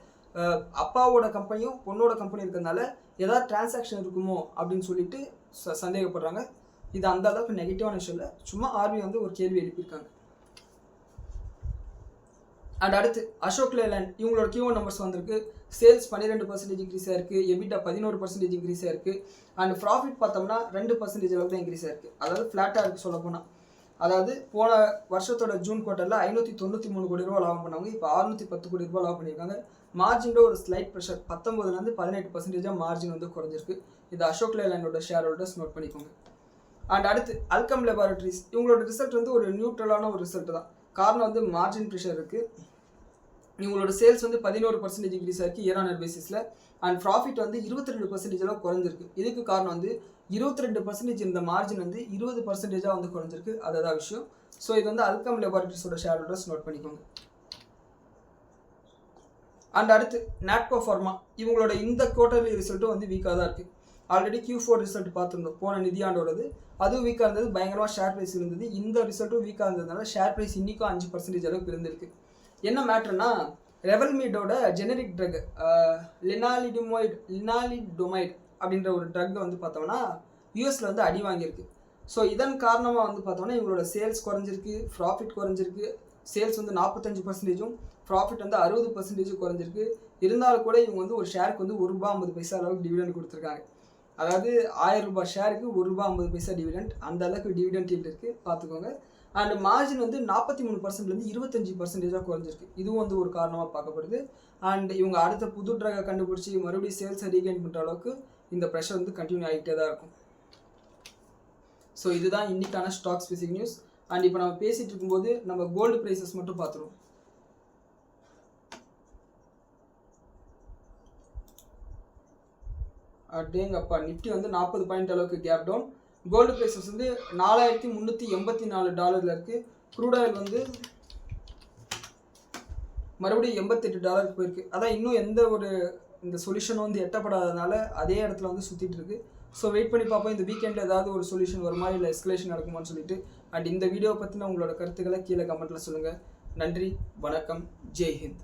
அப்பாவோட கம்பெனியும் பொண்ணோட கம்பெனி இருக்கிறதுனால ஏதாவது டிரான்சாக்ஷன் இருக்குமோ அப்படின்னு சொல்லிட்டு சந்தேகப்படுறாங்க. இது அந்த அளவுக்கு நெகட்டிவான விஷயம் இல்லை, சும்மா ஆர்பிஐ வந்து ஒரு கேள்வி எழுப்பியிருக்காங்க. அண்ட் அடுத்து அசோக் லேலண்ட், இவங்களோட Q1 நம்பர்ஸ் வந்திருக்கு. சேல்ஸ் 12% இன்க்ரீஸ் ஆயிருக்கு. எபிட்டா 11% இன்க்ரீஸ் ஆயிருக்கு. அண்ட் ப்ராஃபிட் பார்த்தோம்னா 2% அளவுக்கு தான் இன்க்ரீஸ் ஆயிருக்கு. அதாவது ஃப்ளாட்டாக இருக்குது சொல்ல போனால். அதாவது போன வருஷத்தோட ஜூன் குவார்ட்டரில் 593 கோடி ரூபா லாபம் பண்ணவங்க இப்போ 610 கோடி ரூபா லாபம் பண்ணியிருக்காங்க. மார்ஜினோட ஒரு ஸ்லைட் ப்ரெஷர் 19-18% மார்ஜின் வந்து குறைஞ்சிருக்கு. இது அசோக் லேலண்டோட ஷேர் ஹோல்டர்ஸ் நோட் பண்ணிக்கோங்க. அண்ட் அடுத்து அல்கம் லேபார்டரிஸ், இவங்களோட ரிசல்ட் வந்து ஒரு நியூட்ரலான ஒரு ரிசல்ட் தான். காரணம் வந்து மார்ஜின் ப்ரெஷர் இருக்குது. இவங்களோட சேல்ஸ் வந்து 11% இன்க்ரீஸ் ஆயிருக்கு இயர் ஆன் இயர் பேசிஸில். அண்ட் ப்ராஃபிட் வந்து 22% அளவு குறைஞ்சிருக்கு. இதுக்கு காரணம் வந்து 22% இந்த மார்ஜின் வந்து 20% வந்து குறைஞ்சிருக்கு. அதுதான் விஷயம். ஸோ இது வந்து அல்கம் லெபார்டரிஸோட ஷேர் ஹோல்டர்ஸ் நோட் பண்ணிக்கோங்க. அண்ட் அடுத்து நாட்கோ ஃபார்மா, இவங்களோட இந்த குவார்டர்லி ரிசல்ட்டும் வந்து வீக்காக தான் இருக்குது. ஆல்ரெடி Q4 ரிசல்ட் பார்த்துருந்தோம் போன நிதியாண்டோடது, அதுவும் வீக்காக இருந்தது, பயங்கரமாக ஷேர் ப்ரைஸ் இருந்தது. இந்த ரிசல்ட்டும் வீக்காக இருந்ததுனால ஷேர் ப்ரைஸ் இன்றைக்கும் 5% அளவுக்கு இருந்திருக்கு. என்ன மேட்ருன்னா, ரெவல்மீடோட ஜெனரிக் ட்ரக் லினாலிடொமைட் அப்படின்ற ஒரு ட்ரக் வந்து பார்த்தோம்னா யூஎஸில் வந்து அடி வாங்கியிருக்கு. ஸோ இதன் காரணமாக வந்து பார்த்தோம்னா இவங்களோட சேல்ஸ் குறைஞ்சிருக்கு, ப்ராஃபிட் குறைஞ்சிருக்கு. சேல்ஸ் வந்து 45%, ப்ராஃபிட் வந்து 60% குறைஞ்சிருக்கு. இருந்தாலும் கூட இவங்க வந்து ஒரு ஷேருக்கு வந்து ₹1.50 அளவுக்கு டிவிடெண்ட் கொடுத்துருக்காங்க. அதாவது ₹1000 ஷேருக்கு ₹1.50 டிவிடெண்ட், அந்த அளவுக்கு டிவிடெண்ட் ஈல்ட் இருக்குது, பார்த்துக்கோங்க. அண்ட் மார்ஜின் வந்து 43%லேருந்து 25% குறைஞ்சிருக்கு. இதுவும் வந்து ஒரு காரணமாக பார்க்கப்படுது. அண்ட் இவங்க அடுத்த புது ட்ரகை கண்டுபிடிச்சி மறுபடியும் சேல்ஸை ரீகெயின் பண்ணுற அளவுக்கு இந்த ப்ரெஷர் வந்து கண்டினியூ ஆகிட்டே தான் இருக்கும். ஸோ இதுதான் இன்றைக்கான ஸ்டாக் ஸ்பெசிஃபிக் நியூஸ். அண்ட் இப்போ நம்ம பேசிகிட்டு இருக்கும்போது நம்ம கோல்டு ப்ரைஸஸ் மட்டும் பார்த்துருவோம். டேங்கப்பா, நிஃப்டி வந்து 40 பாயிண்ட் அளவுக்கு கேப் டவுன். கோல்டு ப்ரைஸஸ் வந்து $4,384 இருக்குது. க்ரூட் ஆயில் வந்து மறுபடியும் $88 போயிருக்கு. அதான் இன்னும் எந்த ஒரு இந்த சொல்யூஷனும் வந்து எட்டப்படாததுனால அதே இடத்துல வந்து சுற்றிட்டு இருக்கு. ஸோ வெயிட் பண்ணி பார்ப்போம் இந்த வீக்கெண்டில் ஏதாவது ஒரு சொல்யூஷன் வருமா, இல்லை எஸ்கலேஷன் நடக்குமான்னு சொல்லிட்டு. அண்ட் இந்த வீடியோவை பற்றின உங்களோட கருத்துக்களை கீழே கமெண்ட்டில் சொல்லுங்கள். நன்றி, வணக்கம், ஜெய் ஹிந்த்.